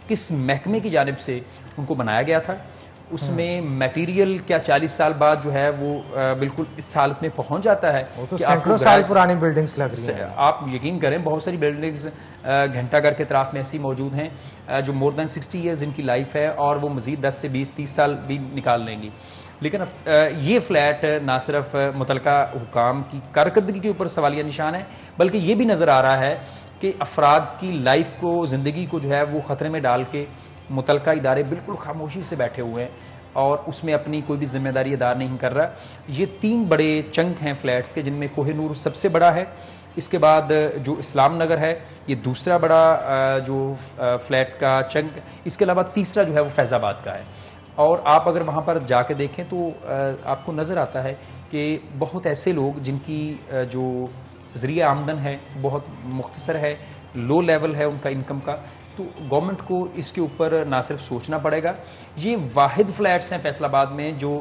किस महकमे की जानिब से उनको बनाया गया था। उसमें मटेरियल क्या 40 साल बाद जो है वो बिल्कुल इस हालत में पहुंच जाता है वो तो सैकड़ों साल पुरानी बिल्डिंग्स लग रही हैं। आप यकीन करें, बहुत सारी बिल्डिंग्स घंटाघर के तरफ में ऐसी मौजूद हैं जो मोर देन 60 ईयर्स इनकी लाइफ है, और वो मजीद 10 से 20-30 साल भी निकाल लेंगी। लेकिन ये फ्लैट ना सिर्फ मुतलका हुकाम की कारकर्दगी के ऊपर सवालिया निशान है, बल्कि ये भी नजर आ रहा है कि अफराद की लाइफ को, जिंदगी को जो है वो खतरे में डाल के मुतलका इदारे बिल्कुल खामोशी से बैठे हुए हैं और उसमें अपनी कोई भी जिम्मेदारी अदा नहीं कर रहा। ये 3 बड़े चंक हैं फ्लैट्स के, जिनमें कोहिनूर सबसे बड़ा है, इसके बाद जो इस्लाम नगर है ये दूसरा बड़ा जो फ्लैट का चंक, इसके अलावा तीसरा जो है वो फैजाबाद का है। और आप अगर वहां पर जाके देखें तो आपको नजर आता है कि बहुत ऐसे लोग जिनकी जो जरिया आमदन है बहुत मुख्तसर है, लो लेवल है उनका इनकम का, तो गवर्नमेंट को इसके ऊपर ना सिर्फ सोचना पड़ेगा। ये वाहिद फ्लैट्स हैं फैसलाबाद में जो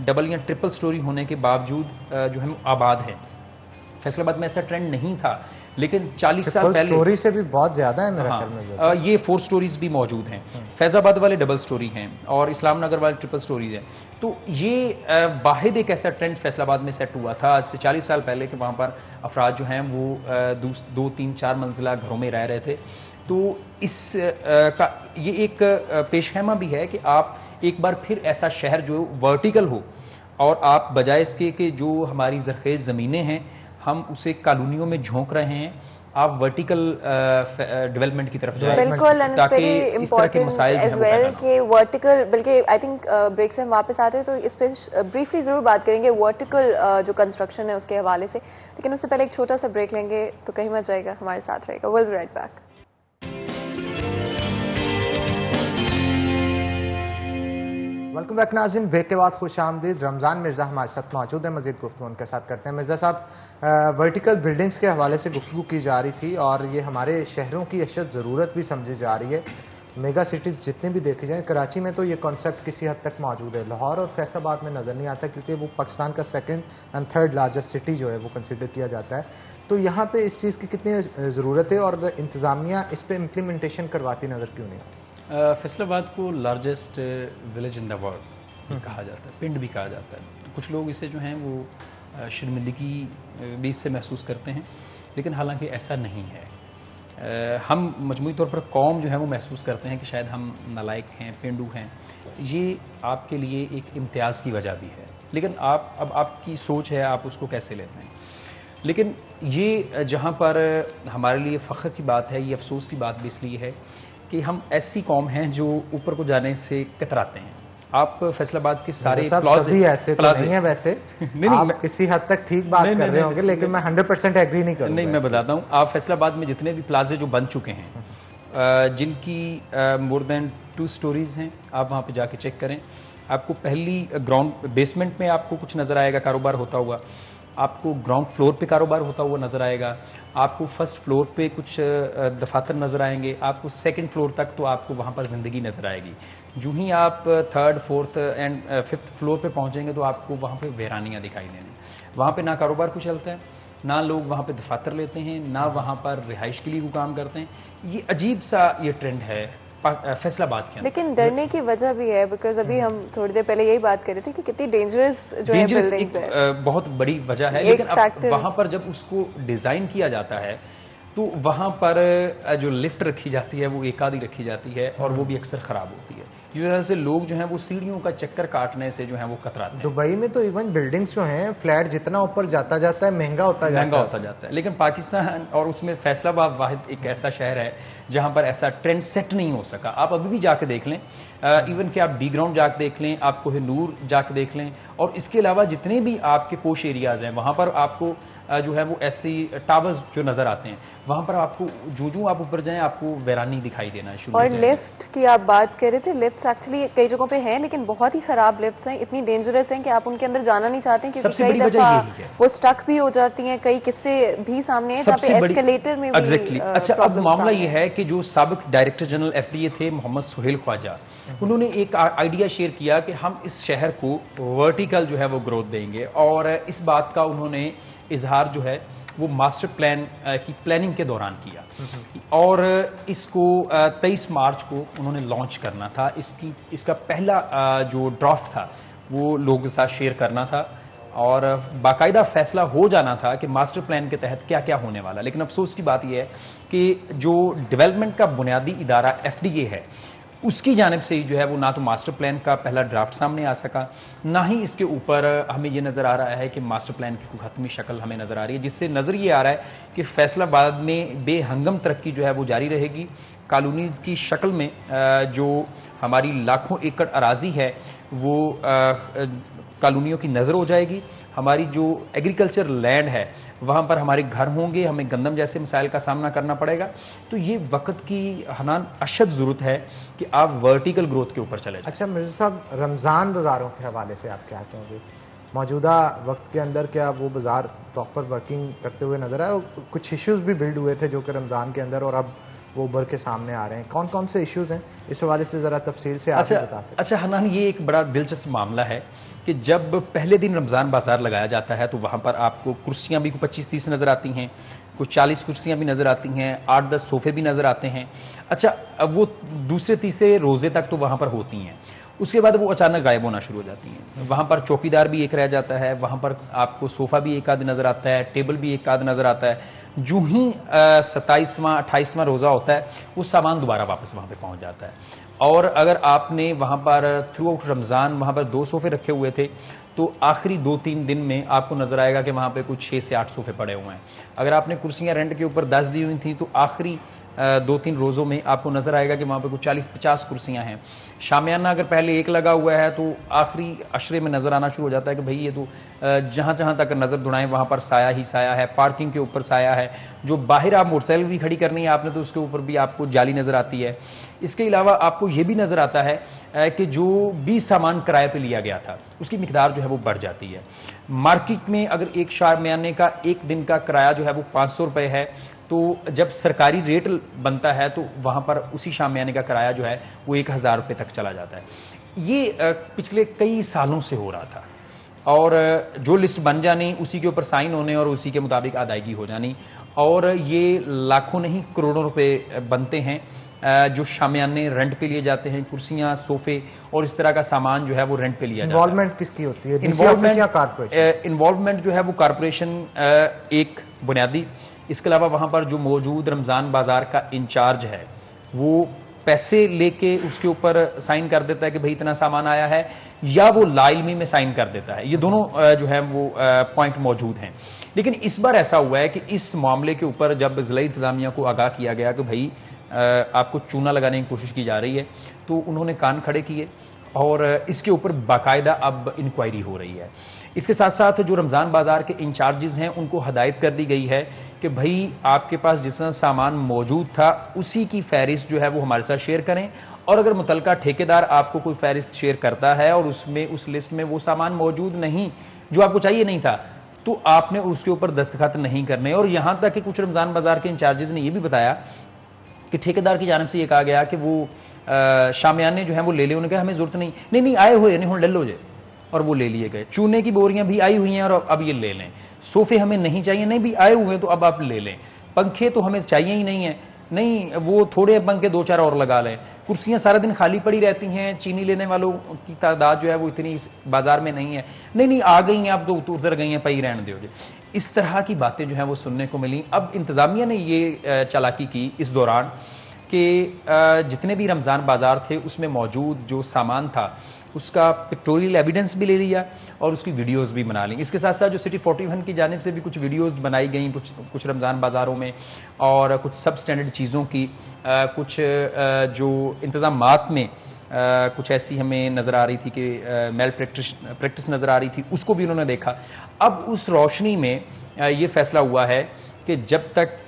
डबल या ट्रिपल स्टोरी होने के बावजूद जो है आबाद है। फैसलाबाद में ऐसा ट्रेंड नहीं था, लेकिन 40 साल पहले स्टोरी से भी बहुत ज्यादा है मेरे ख्याल में। ये 4 स्टोरीज भी मौजूद हैं। फैजाबाद वाले डबल स्टोरी हैं और इस्लाम नगर वाले ट्रिपल स्टोरीज हैं। तो ये वाहिद एक ऐसा ट्रेंड फैसलाबाद में सेट हुआ था आज से 40 साल पहले कि वहां पर अफराद जो हैं वो 2, 3, 4 मंजिला घरों में रह रहे थे। तो इस का ये एक पेशखैमा भी है कि आप एक बार फिर ऐसा शहर जो वर्टिकल हो, और आप बजाय इसके कि जो हमारी जरखेज ज़मीनें हैं हम उसे कॉलोनियों में झोंक रहे हैं, आप वर्टिकल डेवलपमेंट की तरफ जाएं। बिल्कुल, ताकि इस तरह के मसाइल एज वेल के वर्टिकल, बल्कि आई थिंक ब्रेक से हम वापस आते हैं तो इस पे ब्रीफली जरूर बात करेंगे वर्टिकल जो कंस्ट्रक्शन है उसके हवाले से। लेकिन उससे पहले एक छोटा सा ब्रेक लेंगे, तो कहीं मत जाएगा, हमारे साथ रहेगा। Will be right back. Welcome back नाज़रीन, ब्रेक के बाद खुश आमदीद। रमज़ान मिर्ज़ा हमारे साथ मौजूद है, मज़ीद गुफ्तगू उनके साथ करते हैं। मिर्ज़ा साहब, वर्टिकल बिल्डिंग्स के हवाले से गुफ्तगू की जा रही थी और ये हमारे शहरों की अशद ज़रूरत भी समझी जा रही है। मेगा सिटीज़ जितने भी देखी जाएँ, कराची में तो ये कॉन्सेप्ट किसी हद तक मौजूद है, लाहौर और फैसलाबाद में नज़र नहीं आता क्योंकि वो पाकिस्तान का 2nd and 3rd largest city जो है वो कंसिडर किया जाता है। तो यहाँ पे इस चीज़ की कितनी ज़रूरत है और इंतज़ामिया इस पर इम्प्लीमेंटेशन करवाती नज़र क्यों नहीं? फैसलाबाद को largest village in the world कहा जाता है, पिंड भी कहा जाता है। कुछ लोग इसे जो हैं वो शर्मिंदगी भी इससे महसूस करते हैं, लेकिन हालांकि ऐसा नहीं है। हम मजमूई तौर पर कौम जो है वो महसूस करते हैं कि शायद हम नालायक हैं, पेंडू हैं। ये आपके लिए एक इम्तियाज़ की वजह भी है, लेकिन अब आपकी सोच है, आप उसको कैसे लेते हैं। लेकिन ये जहाँ पर हमारे लिए फ़ख्र की बात है, ये अफसोस की बात भी इसलिए है कि हम ऐसी कौम हैं जो ऊपर को जाने से कतराते हैं। आप फैसलाबाद के सारे प्लाजे ऐसे तो नहीं है वैसे नहीं, आप किसी हद तक ठीक बात कर रहे होंगे, लेकिन मैं 100% एग्री नहीं करूंगा। नहीं, मैं बताता हूं, आप फैसलाबाद में जितने भी प्लाजे जो बन चुके हैं, जिनकी मोर देन 2 स्टोरीज हैं, आप वहां पे जाके चेक करें। आपको पहली ग्राउंड बेसमेंट में आपको कुछ नजर आएगा कारोबार होता हुआ, आपको ग्राउंड फ्लोर पे कारोबार होता हुआ नजर आएगा, आपको फर्स्ट फ्लोर पे कुछ दफातर नजर आएंगे, आपको 2nd फ्लोर तक तो आपको वहां पर जिंदगी नजर आएगी। जो ही आप 3rd, 4th and 5th floor पे पहुंचेंगे तो आपको वहां पे वीरानियां दिखाई देंगी। वहां पे ना कारोबार कुछ चलता है, ना लोग वहां पे दफातर लेते हैं, ना वहां पर रिहाइश के लिए वो काम करते हैं। ये अजीब सा ये ट्रेंड है फैसलाबाद के अंदर। लेकिन डरने की वजह भी है, बिकॉज अभी हम थोड़ी देर पहले यही बात कर रहे थे कि कितनी डेंजरस जो है बिल्डिंग्स है। बहुत बड़ी वजह है, लेकिन अब वहां पर जब उसको डिजाइन किया जाता है तो वहां पर जो लिफ्ट रखी जाती है वो एक आधी रखी जाती है और वो भी अक्सर खराब होती है, जिस वजह से लोग जो हैं वो सीढ़ियों का चक्कर काटने से जो है वो कतराते हैं। दुबई में तो इवन बिल्डिंग्स जो हैं, फ्लैट जितना ऊपर जाता जाता है महंगा होता जाता है। लेकिन पाकिस्तान और उसमें फैसलाबाद वाहिद एक ऐसा शहर है जहां पर ऐसा ट्रेंड सेट नहीं हो सका। आप अभी भी जाके देख लें, इवन कि आप डी ग्राउंड जाके देख लें, आप कोहिनूर जाके देख लें, और इसके अलावा जितने भी आपके पोश एरियाज हैं वहां पर आपको जो है वो ऐसी टावर्स जो नजर आते हैं, वहां पर आपको जो आप ऊपर जाएं आपको वैरानी दिखाई देना शुरू हो जाएगी। और लिफ्ट की आप बात कर रहे थे, लिफ्ट्स एक्चुअली कई जगहों पे हैं लेकिन बहुत ही खराब लिफ्ट्स हैं, इतनी डेंजरस हैं कि आप उनके अंदर जाना नहीं चाहते क्योंकि कई दफा वो स्टक भी हो जाती हैं। कई किस्से भी सामने हैं जहां पे एस्केलेटर में एग्जैक्टली। अच्छा, अब मामला ये है कि जो साबिक डायरेक्टर जनरल FDA थे मोहम्मद सुहेल ख्वाजा, उन्होंने एक आइडिया शेयर किया कि हम इस शहर को वर्टिकल जो है वो ग्रोथ देंगे, और इस बात का उन्होंने इजहार जो है वो मास्टर प्लान की प्लानिंग के दौरान किया, और इसको 23 मार्च को उन्होंने लॉन्च करना था। इसका पहला जो ड्राफ्ट था वो लोगों के साथ शेयर करना था, और बाकायदा फैसला हो जाना था कि मास्टर प्लान के तहत क्या क्या होने वाला। लेकिन अफसोस की बात यह है कि जो डेवलपमेंट का बुनियादी इदारा FDA है, उसकी जानिब से ही जो है वो ना तो मास्टर प्लान का पहला ड्राफ्ट सामने आ सका, ना ही इसके ऊपर हमें ये नजर आ रहा है कि मास्टर प्लान की कोई हतमी शक्ल हमें नजर आ रही है, जिससे नजर ये आ रहा है कि फैसलाबाद में बेहंगम तरक्की जो है वो जारी रहेगी। कॉलोनीज की शक्ल में जो हमारी लाखों एकड़ अराजी है वो कॉलोनियों की नजर हो जाएगी। हमारी जो एग्रीकल्चर लैंड है वहां पर हमारे घर होंगे, हमें गंदम जैसे मसाइल का सामना करना पड़ेगा। तो ये वक्त की हनान अशद जरूरत है कि आप वर्टिकल ग्रोथ के ऊपर चले जाएं। अच्छा मिर्जा साहब, रमज़ान बाज़ारों के हवाले से आप क्या कहोगे? मौजूदा वक्त के अंदर क्या वो बाज़ार प्रॉपर वर्किंग करते हुए नजर आए? कुछ इश्यूज भी बिल्ड हुए थे जो कि रमज़ान के अंदर, और अब वो उभर के सामने आ रहे हैं। कौन कौन से इश्यूज हैं, इस हवाले से जरा तफसील से आप बता सकते हैं? अच्छा हनान, ये एक बड़ा दिलचस्प मामला है कि जब पहले दिन रमज़ान बाजार लगाया जाता है तो वहां पर आपको कुर्सियां भी 25-30 नजर आती हैं, कुछ 40 कुर्सियां भी नजर आती हैं, 8-10 सोफे भी नजर आते हैं। अच्छा, अब वो दूसरे तीसरे रोजे तक तो वहां पर होती हैं, उसके बाद वो अचानक गायब होना शुरू हो जाती हैं। वहां पर चौकीदार भी एक रह जाता है, वहां पर आपको सोफा भी एक आध नजर आता है, टेबल भी एक आध नजर आता है। जो ही 27वां 28वां रोजा होता है वो सामान दोबारा वापस वहां पे पहुंच जाता है। और अगर आपने वहां पर थ्रू आउट रमजान वहां पर 2 सोफे रखे हुए थे तो आखिरी 2-3 दिन में आपको नजर आएगा कि वहां पे कुछ 6 से 8 सोफे पड़े हुए हैं। अगर आपने कुर्सियां रेंट के ऊपर 10 दी हुई थी तो आखिरी 2-3 रोजों में आपको नजर आएगा कि वहां पे कुछ 40-50 कुर्सियां हैं। शामियाना अगर पहले एक लगा हुआ है तो आखिरी अशरे में नजर आना शुरू हो जाता है कि भाई ये तो जहां जहां तक नजर दुड़ाएं वहां पर साया ही साया है, पार्किंग के ऊपर साया है। जो बाहर आप मोटरसाइकिल भी खड़ी करनी है आपने तो उसके ऊपर भी आपको जाली नजर आती है। इसके अलावा आपको यह भी नजर आता है कि जो भी सामान किराए पे लिया गया था उसकी मिकदार जो है वो बढ़ जाती है। मार्केट में अगर एक शामियाने का एक दिन का किराया जो है वो 500 रुपए है, तो जब सरकारी रेट बनता है तो वहां पर उसी शामियाने का किराया जो है वो 1000 रुपए तक चला जाता है। ये पिछले कई सालों से हो रहा था, और जो लिस्ट बन जानी उसी के ऊपर साइन होने और उसी के मुताबिक अदायगी हो जानी, और ये लाखों नहीं करोड़ों रुपए बनते हैं जो शामियाने रेंट पे लिए जाते हैं। कुर्सियां, सोफे और इस तरह का सामान जो है वो रेंट पे लिया जाता है। इन्वॉल्वमेंट किसकी होती है, इन्वॉल्वमेंट या कारपोरेशन? इन्वॉल्वमेंट जो है वो कारपोरेशन एक बुनियादी। इसके अलावा वहां पर जो मौजूद रमजान बाजार का इंचार्ज है वो पैसे लेके उसके ऊपर साइन कर देता है कि भाई इतना सामान आया है, या वो लाइलमी में साइन कर देता है। ये दोनों जो है वो पॉइंट मौजूद हैं। लेकिन इस बार ऐसा हुआ है कि इस मामले के ऊपर जब जिला इंतजामिया को आगाह किया गया कि भाई आपको चूना लगाने की कोशिश की जा रही है, तो उन्होंने कान खड़े किए और इसके ऊपर बाकायदा अब इंक्वायरी हो रही है। इसके साथ साथ जो रमजान बाजार के इंचार्जेस हैं उनको हदायत कर दी गई है कि भाई आपके पास जितना सामान मौजूद था उसी की फहरिस्त जो है वो हमारे साथ शेयर करें, और अगर मुतलका ठेकेदार आपको कोई फहरिस्त शेयर करता है और उसमें उस लिस्ट में वो सामान मौजूद नहीं जो आपको चाहिए नहीं था, तो आपने उसके ऊपर दस्तखत नहीं करने। और यहां तक कि कुछ रमजान बाजार के इंचार्जेस ने यह भी बताया कि ठेकेदार की जानिब से यह कहा गया कि वो शामियाने जो है वो ले ले, उन्होंने कहा हमें जरूरत नहीं आए हुए नहीं, ले लो जे, और वो ले लिए गए। चूने की बोरियां भी आई हुई हैं और अब ये ले लें। सोफे हमें नहीं चाहिए, नहीं भी आए हुए तो अब आप ले लें। पंखे तो हमें चाहिए ही नहीं है, नहीं वो थोड़े पंखे 2-4 और लगा लें। कुर्सियां सारा दिन खाली पड़ी रहती हैं, चीनी लेने वालों की तादाद जो है वो इतनी इस बाजार में नहीं है, नहीं आ गई हैं अब तो उधर गई हैं, पई रहने दो। इस तरह की बातें जो है वो सुनने को मिली। अब इंतजामिया ने ये चालाकी की इस दौरान कि जितने भी रमज़ान बाजार थे उसमें मौजूद जो सामान था उसका पिक्टोरियल एविडेंस भी ले लिया और उसकी वीडियोस भी बना ली। इसके साथ साथ जो सिटी 41 की जानिब से भी कुछ वीडियोस बनाई गई कुछ रमज़ान बाज़ारों में, और कुछ सब स्टैंडर्ड चीज़ों की कुछ जो इंतज़ामात में कुछ ऐसी हमें नज़र आ रही थी कि मेल प्रैक्टिस नज़र आ रही थी, उसको भी उन्होंने देखा। अब उस रोशनी में ये फैसला हुआ है कि जब तक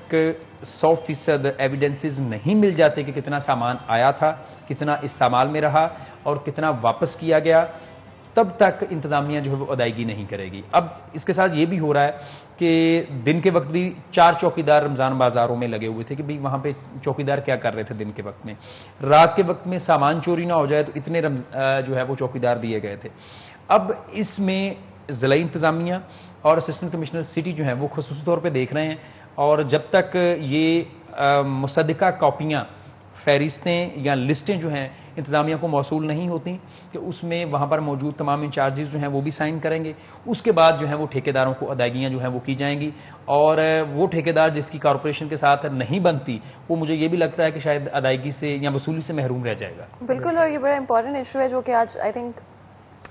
100% एविडेंसेस नहीं मिल जाते कि कितना सामान आया था, कितना इस्तेमाल में रहा और कितना वापस किया गया, तब तक इंतजामिया जो है वो अदायगी नहीं करेगी। अब इसके साथ ये भी हो रहा है कि दिन के वक्त भी 4 चौकीदार रमज़ान बाजारों में लगे हुए थे कि भाई वहां पे चौकीदार क्या कर रहे थे दिन के वक्त में, रात के वक्त में सामान चोरी ना हो जाए तो इतने जो है वो चौकीदार दिए गए थे। अब इसमें ज़िला इंतजामिया और असिस्टेंट कमिश्नर सिटी जो है वो खुसूसी तौर पर देख रहे हैं, और जब तक ये मुसद्दिका कॉपियां, फहरिस्तें या लिस्टें जो हैं इंतजामिया को मौसूल नहीं होती कि उसमें वहां पर मौजूद तमाम इंचार्जेस जो हैं वो भी साइन करेंगे, उसके बाद जो है वो ठेकेदारों को अदायगियां जो हैं वो की जाएंगी। और वो ठेकेदार जिसकी कॉरपोरेशन के साथ नहीं बनती वो मुझे ये भी लगता है कि शायद अदायगी से या वसूली से महरूम रह जाएगा। बिल्कुल, और ये बड़ा इंपॉर्टेंट इशू है जो कि आज आई थिंक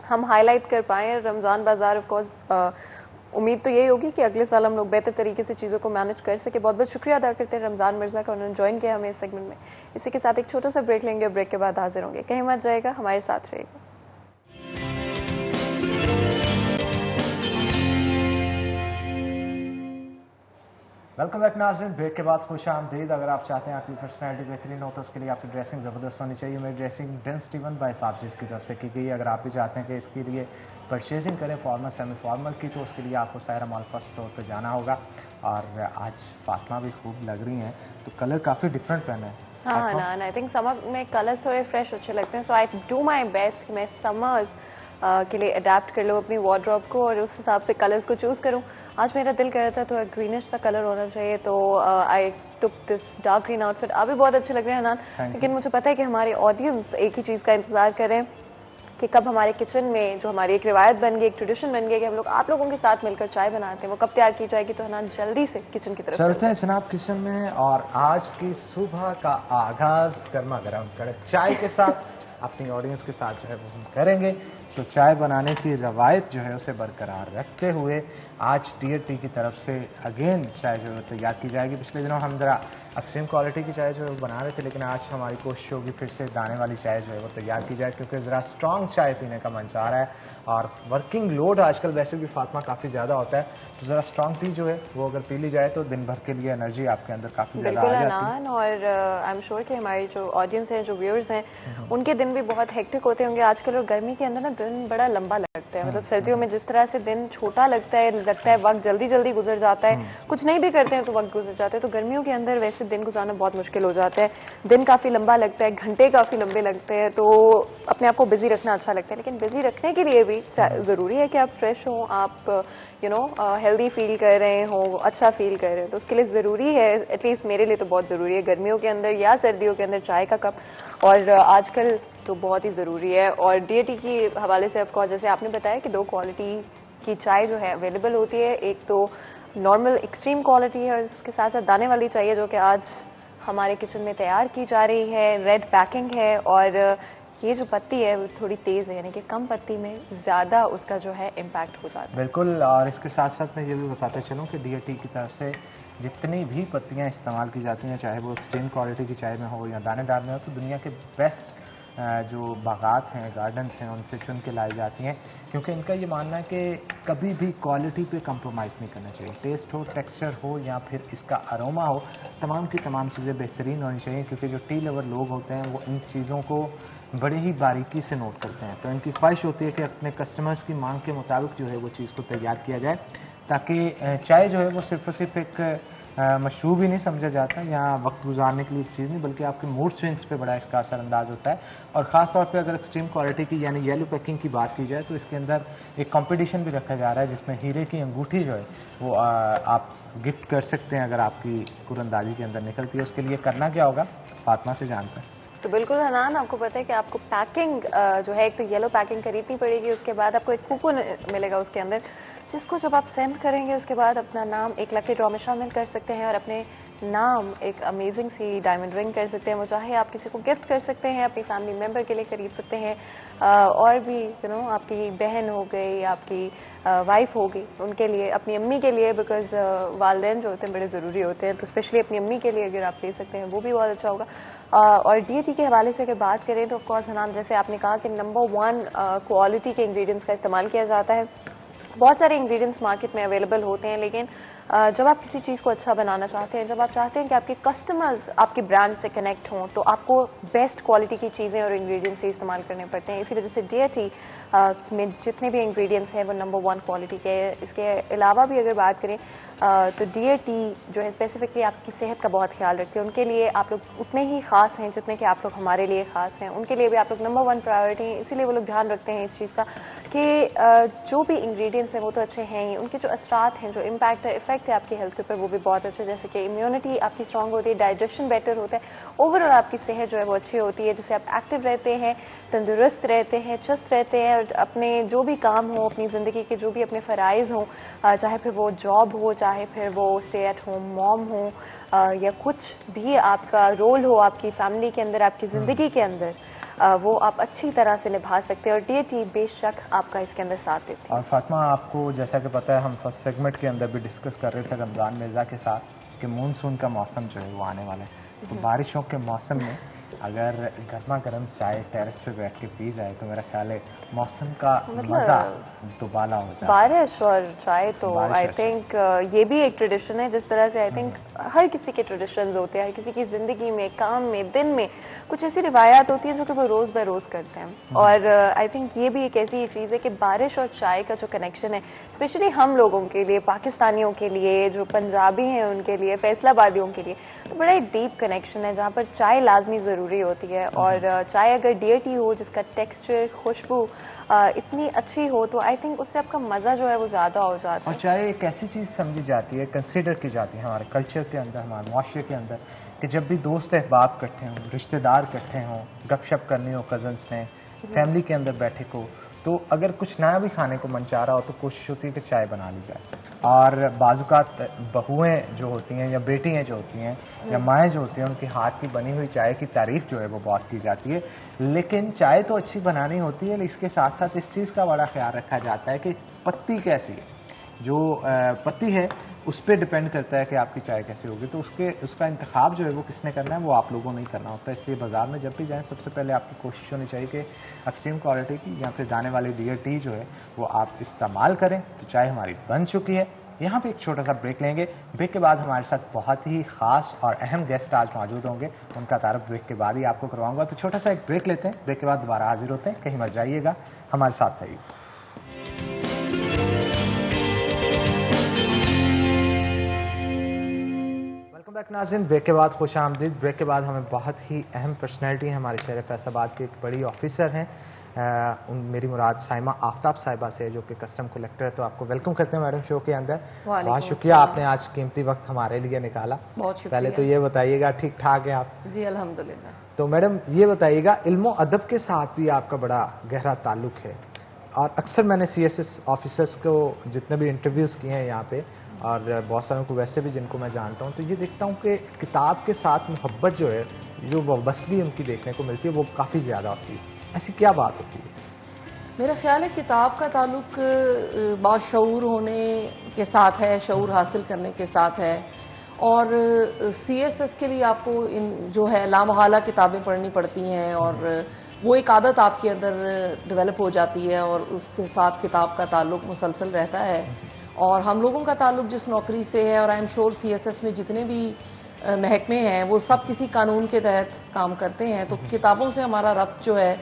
हम हाईलाइट कर पाए। रमज़ान बाजार ऑफ कोर्स उम्मीद तो यही होगी कि अगले साल हम लोग बेहतर तरीके से चीज़ों को मैनेज कर सके। बहुत बहुत शुक्रिया अदा करते हैं रमज़ान मिर्ज़ा का, उन्होंने ज्वाइन किया हमें इस सेगमेंट में। इसी के साथ एक छोटा सा ब्रेक लेंगे, ब्रेक के बाद हाजिर होंगे। कहीं मत जाएगा, हमारे साथ रहेगा। वेलकम बैक नाज़रीन, ब्रेक के बाद खुश आमदीद। अगर आप चाहते हैं आपकी पर्सनैलिटी बेहतरीन हो तो उसके लिए आपकी ड्रेसिंग ज़बरदस्त होनी चाहिए। मेरी ड्रेसिंग डेंस स्टीवन बाय साबजीज़ की तरफ से की गई है। अगर आप भी चाहते हैं कि इसके लिए परचेजिंग करें फॉर्मल सेमी फॉर्मल की, तो उसके लिए आपको सायरा मॉल फर्स्ट फ्लोर पर जाना होगा। और आज फातिमा भी खूब लग रही हैं, तो कलर काफ़ी डिफरेंट पहना है। हाँ ना, आई थिंक समर में कलर्स थोड़े फ्रेश अच्छे लगते हैं, सो आई डू माई बेस्ट कि मैं समर्स के लिए अडेप्ट कर लूँ अपनी वार्डरोब को और उस हिसाब से कलर्स को चूज़ करूँ। आज मेरा दिल कर रहा था तो ग्रीनिश सा कलर होना चाहिए, तो I took this dark green outfit. आप भी बहुत अच्छे लग रहे हैं हनान, लेकिन मुझे पता है कि हमारे ऑडियंस एक ही चीज़ का इंतजार करें कि कब हमारे किचन में जो हमारी एक रिवायत बन गई, एक ट्रेडिशन बन गई कि हम लोग आप लोगों के साथ मिलकर चाय बनाते हैं, वो कब तैयार की जाएगी। तो हनान जल्दी से किचन की तरफ चलते हैं जनाब किचन में, और आज की सुबह का आगाज गर्मा गर्म कड़क चाय के साथ अपनी ऑडियंस के साथ जो है वो हम करेंगे। तो चाय बनाने की रवायत जो है उसे बरकरार रखते हुए आज टी की तरफ से अगेन चाय जो है तैयार की जाएगी। पिछले दिनों हम जरा एक्सट्रीम क्वालिटी की चाय जो है वो बना रहे थे, लेकिन आज हमारी कोशिश होगी फिर से दाने वाली चाय जो है वो तैयार की जाए, क्योंकि ज़रा स्ट्रॉन्ग चाय पीने का मन चाह रहा है। और वर्किंग लोड आजकल वैसे भी फातिमा काफ़ी ज़्यादा होता है, तो ज़रा स्ट्रॉन्ग टी जो है वो अगर पी ली जाए तो दिन भर के लिए एनर्जी आपके अंदर काफ़ी ज़्यादा आ जाती है। और आई एम श्योर कि हमारी जो ऑडियंस है, जो व्यूअर्स हैं, उनके दिन भी बहुत हेक्टिक होते होंगे आजकल। और गर्मी के अंदर ना दिन बड़ा लंबा लगता है, मतलब सर्दियों में जिस तरह से दिन छोटा लगता है वक्त जल्दी जल्दी गुजर जाता है, कुछ नहीं भी करते हैं तो वक्त गुजर जाता है। तो गर्मियों के अंदर वैसे दिन गुजारना बहुत मुश्किल हो जाता है, दिन काफ़ी लंबा लगता है, घंटे काफ़ी लंबे लगते हैं, तो अपने आप को बिजी रखना अच्छा लगता है। लेकिन बिजी रखने के लिए भी ज़रूरी है कि आप फ्रेश हों, आप हेल्दी फील कर रहे हो, अच्छा फील कर रहे हो। तो उसके लिए ज़रूरी है, एटलीस्ट मेरे लिए तो बहुत ज़रूरी है, गर्मियों के अंदर या सर्दियों के अंदर चाय का कप, और आजकल तो बहुत ही ज़रूरी है। और DAT की हवाले से ऑफकोर्स जैसे आपने बताया कि 2 क्वालिटी की चाय जो है अवेलेबल होती है, एक तो नॉर्मल एक्सट्रीम क्वालिटी है और इसके साथ साथ दाने वाली चाहिए, जो कि आज हमारे किचन में तैयार की जा रही है। रेड पैकिंग है और ये जो पत्ती है वो थोड़ी तेज़ है, यानी कि कम पत्ती में ज़्यादा उसका जो है इम्पैक्ट हो जाता है। बिल्कुल, और इसके साथ साथ मैं ये भी बताते चलूँ कि DAT की तरफ से जितनी भी पत्तियां इस्तेमाल की जाती हैं, चाहे वो एक्सट्रीम क्वालिटी की चाय में हो या दानेदार में हो, तो दुनिया के बेस्ट जो बागात हैं, गार्डन्स हैं, उनसे चुन के लाई जाती हैं, क्योंकि इनका ये मानना है कि कभी भी क्वालिटी पे कंप्रोमाइज़ नहीं करना चाहिए। टेस्ट हो, टेक्सचर हो या फिर इसका अरोमा हो, तमाम की तमाम चीज़ें बेहतरीन होनी चाहिए, क्योंकि जो टी लवर लोग होते हैं वो इन चीज़ों को बड़े ही बारीकी से नोट करते हैं। तो इनकी ख्वाहिश होती है कि अपने कस्टमर्स की मांग के मुताबिक जो है वो चीज़ को तैयार किया जाए, ताकि चाय जो है वो सिर्फ और सिर्फ एक मशरूब ही नहीं समझा जाता या वक्त गुजारने के लिए एक चीज़ नहीं, बल्कि आपके मूड स्विंग्स पे बड़ा इसका असरअंदाज होता है। और ख़ास तौर पे अगर एक्सट्रीम क्वालिटी की यानी येलो पैकिंग की बात की जाए, तो इसके अंदर एक कंपटीशन भी रखा जा रहा है, जिसमें हीरे की अंगूठी जो है वो आप गिफ्ट कर सकते हैं अगर आपकी कुरंदाजी के अंदर निकलती है। उसके लिए करना क्या होगा, फातिमा से जानते हैं। तो बिल्कुल हनान, आपको पता है कि आपको पैकिंग जो है, एक तो येलो पैकिंग खरीदनी पड़ेगी, उसके बाद आपको एक कूपन मिलेगा उसके अंदर, जिसको जब आप सेंड करेंगे उसके बाद अपना नाम एक लकी ड्रॉ में शामिल कर सकते हैं और अपने नाम एक अमेजिंग सी डायमंड रिंग कर सकते हैं। वो चाहे आप किसी को गिफ्ट कर सकते हैं, अपनी फैमिली मेंबर के लिए खरीद सकते हैं, और भी आपकी बहन हो गई, आपकी वाइफ हो गई, उनके लिए, अपनी अम्मी के लिए, बिकॉज वालिदैन जो होते हैं बड़े ज़रूरी होते हैं, तो स्पेशली अपनी अम्मी के लिए अगर आप ले सकते हैं वो भी बहुत अच्छा होगा। और डीएटी के हवाले से अगर बात करें तो ऑफकोर्स हनान, जैसे आपने कहा कि नंबर 1 क्वालिटी के इंग्रेडिएंट्स का इस्तेमाल किया जाता है। बहुत सारे इंग्रेडिएंट्स मार्केट में अवेलेबल होते हैं, लेकिन जब आप किसी चीज़ को अच्छा बनाना चाहते हैं, जब आप चाहते हैं कि आपके कस्टमर्स आपके ब्रांड से कनेक्ट हों, तो आपको बेस्ट क्वालिटी की चीज़ें और इंग्रेडिएंट्स से इस्तेमाल करने पड़ते हैं। इसी वजह से डीएटी में जितने भी इंग्रेडिएंट्स हैं वो नंबर 1 क्वालिटी के हैं। इसके अलावा भी अगर बात करें तो डीएटी जो है स्पेसिफिकली आपकी सेहत का बहुत ख्याल रखते हैं। उनके लिए आप लोग उतने ही खास हैं जितने कि आप लोग हमारे लिए खास हैं। उनके लिए भी आप लोग नंबर 1 प्रायोरिटी हैं, इसीलिए वो लोग ध्यान रखते हैं इस चीज़ का कि जो भी इंग्रेडिएंट्स हैं वो तो अच्छे हैं ही, उनके जो असरात हैं, जो इम्पैक्ट है, इफेक्ट है आपकी हेल्थ के ऊपर, वो भी बहुत अच्छे, जैसे कि इम्यूनिटी आपकी स्ट्रांग होती है, डाइजेशन बेटर होता है, ओवरऑल आपकी सेहत जो है वो अच्छी होती है, जिससे आप एक्टिव रहते हैं, तंदुरुस्त रहते हैं, चुस्त रहते हैं, और अपने जो भी काम हो, अपनी ज़िंदगी के जो भी अपने फ़राइज़ हों, चाहे फिर वो जॉब हो, चाहे फिर वो स्टे एट होम मॉम हो, या कुछ भी आपका रोल हो आपकी फैमिली के अंदर, आपकी ज़िंदगी के अंदर, वो आप अच्छी तरह से निभा सकते हैं और डीएटी बेशक आपका इसके अंदर साथ देती है। और फातिमा, आपको जैसा कि पता है, हम फर्स्ट सेगमेंट के अंदर भी डिस्कस कर रहे थे रमज़ान मिर्ज़ा के साथ कि मानसून का मौसम जो है वो आने वाला है, तो बारिशों के मौसम में अगर गर्मा गर्म चाय टेरेस पे बैठ के पी जाए तो मेरा ख्याल है मौसम का मजा दुबाला हो जाए। बारिश और चाय तो आई थिंक ये भी एक ट्रेडिशन है, जिस तरह से आई थिंक हर किसी के ट्रेडिशंस होते हैं, हर किसी की जिंदगी में, काम में, दिन में कुछ ऐसी रिवायात होती है जो कि वो रोज बाय रोज करते हैं। और आई थिंक ये भी एक ऐसी चीज़ है कि बारिश और चाय का जो कनेक्शन है, स्पेशली हम लोगों के लिए, पाकिस्तानियों के लिए, जो पंजाबी हैं उनके लिए, फैसलाबादियों के लिए, तो बड़ा एक डीप कनेक्शन है जहाँ पर चाय लाजमी ज़रूरी होती है। और चाय अगर डीएटी हो जिसका टेक्सचर, खुशबू इतनी अच्छी हो, तो आई थिंक उससे आपका मज़ा जो है वो ज़्यादा हो जाता है। और चाय एक ऐसी चीज़ समझी जाती है, कंसिडर की जाती है हमारे कल्चर के अंदर, हमारे मुआशरे के अंदर, कि जब भी दोस्त अहबाब इकट्ठे हों, रिश्तेदार इकट्ठे हों, गपशप करनी हो कज़न्स ने, फैमिली के अंदर बैठे को, तो अगर कुछ नया भी खाने को मन चाह रहा हो तो कोशिश होती है कि चाय बना ली जाए। और बाजुकात बहुएं जो होती हैं या बेटियां जो होती हैं या माएँ जो होती हैं, उनके हाथ की बनी हुई चाय की तारीफ जो है वो बहुत की जाती है। लेकिन चाय तो अच्छी बनानी होती है, इसके साथ साथ इस चीज़ का बड़ा ख्याल रखा जाता है कि पत्ती कैसी है, जो पत्ती है उस पर डिपेंड करता है कि आपकी चाय कैसी होगी। तो उसका इंतखाब जो है वो किसने करना है, वो आप लोगों ने ही करना होता है। इसलिए बाजार में जब भी जाएं, सबसे पहले आपकी कोशिश होनी चाहिए कि एक्सट्रीम क्वालिटी की या फिर जाने वाली डीएटी जो है वो आप इस्तेमाल करें। तो चाय हमारी बन चुकी है, यहाँ पे एक छोटा सा ब्रेक लेंगे। ब्रेक के बाद हमारे साथ बहुत ही खास और अहम गेस्ट आज मौजूद होंगे, उनका तारुफ ब्रेक के बाद ही आपको करवाऊंगा। तो छोटा सा एक ब्रेक लेते हैं, ब्रेक के बाद दोबारा हाजिर होते हैं। कहीं मत जाइएगा, हमारे साथ रहिए। वेलकम बैक नाज़रीन, ब्रेक के बाद खुश आमदीद। ब्रेक के बाद हमें बहुत ही अहम पर्सनैलिटी है हमारे शहर फैसलाबाद के, एक बड़ी ऑफिसर हैं, मेरी मुराद साइमा आफ्ताब साहिबा से, जो कि कस्टम कलेक्टर है। तो आपको वेलकम करते हैं मैडम शो के अंदर। बहुत शुक्रिया, आपने आज कीमती वक्त हमारे लिए निकाला। बहुत शुक्रिया। पहले तो ये बताइएगा, ठीक ठाक है आप? जी अल्हम्दुलिल्लाह। तो मैडम ये बताइएगा, इल्मो अदब के साथ भी आपका बड़ा गहरा ताल्लुक है, और अक्सर मैंने सीएसएस ऑफिसर्स को जितने भी इंटरव्यूज़ किए हैं यहाँ पे, और बहुत सारों को वैसे भी जिनको मैं जानता हूँ, तो ये देखता हूँ कि किताब के साथ मोहब्बत जो है, जो वाबस्तगी उनकी देखने को मिलती है, वो काफ़ी ज़्यादा होती है। ऐसी क्या बात होती है? मेरा ख्याल है किताब का ताल्लुक बाशऊर होने के साथ है, शऊर हासिल करने के साथ है। और सीएसएस के लिए आपको जो है लामहला किताबें पढ़नी पड़ती हैं, और वो एक आदत आपके अंदर डेवलप हो जाती है, और उसके साथ किताब का ताल्लुक मुसलसल रहता है। और हम लोगों का ताल्लुक जिस नौकरी से है, और आई एम श्योर सीएसएस में जितने भी महकमे हैं वो सब किसी कानून के तहत काम करते हैं, तो किताबों से हमारा रब्त जो है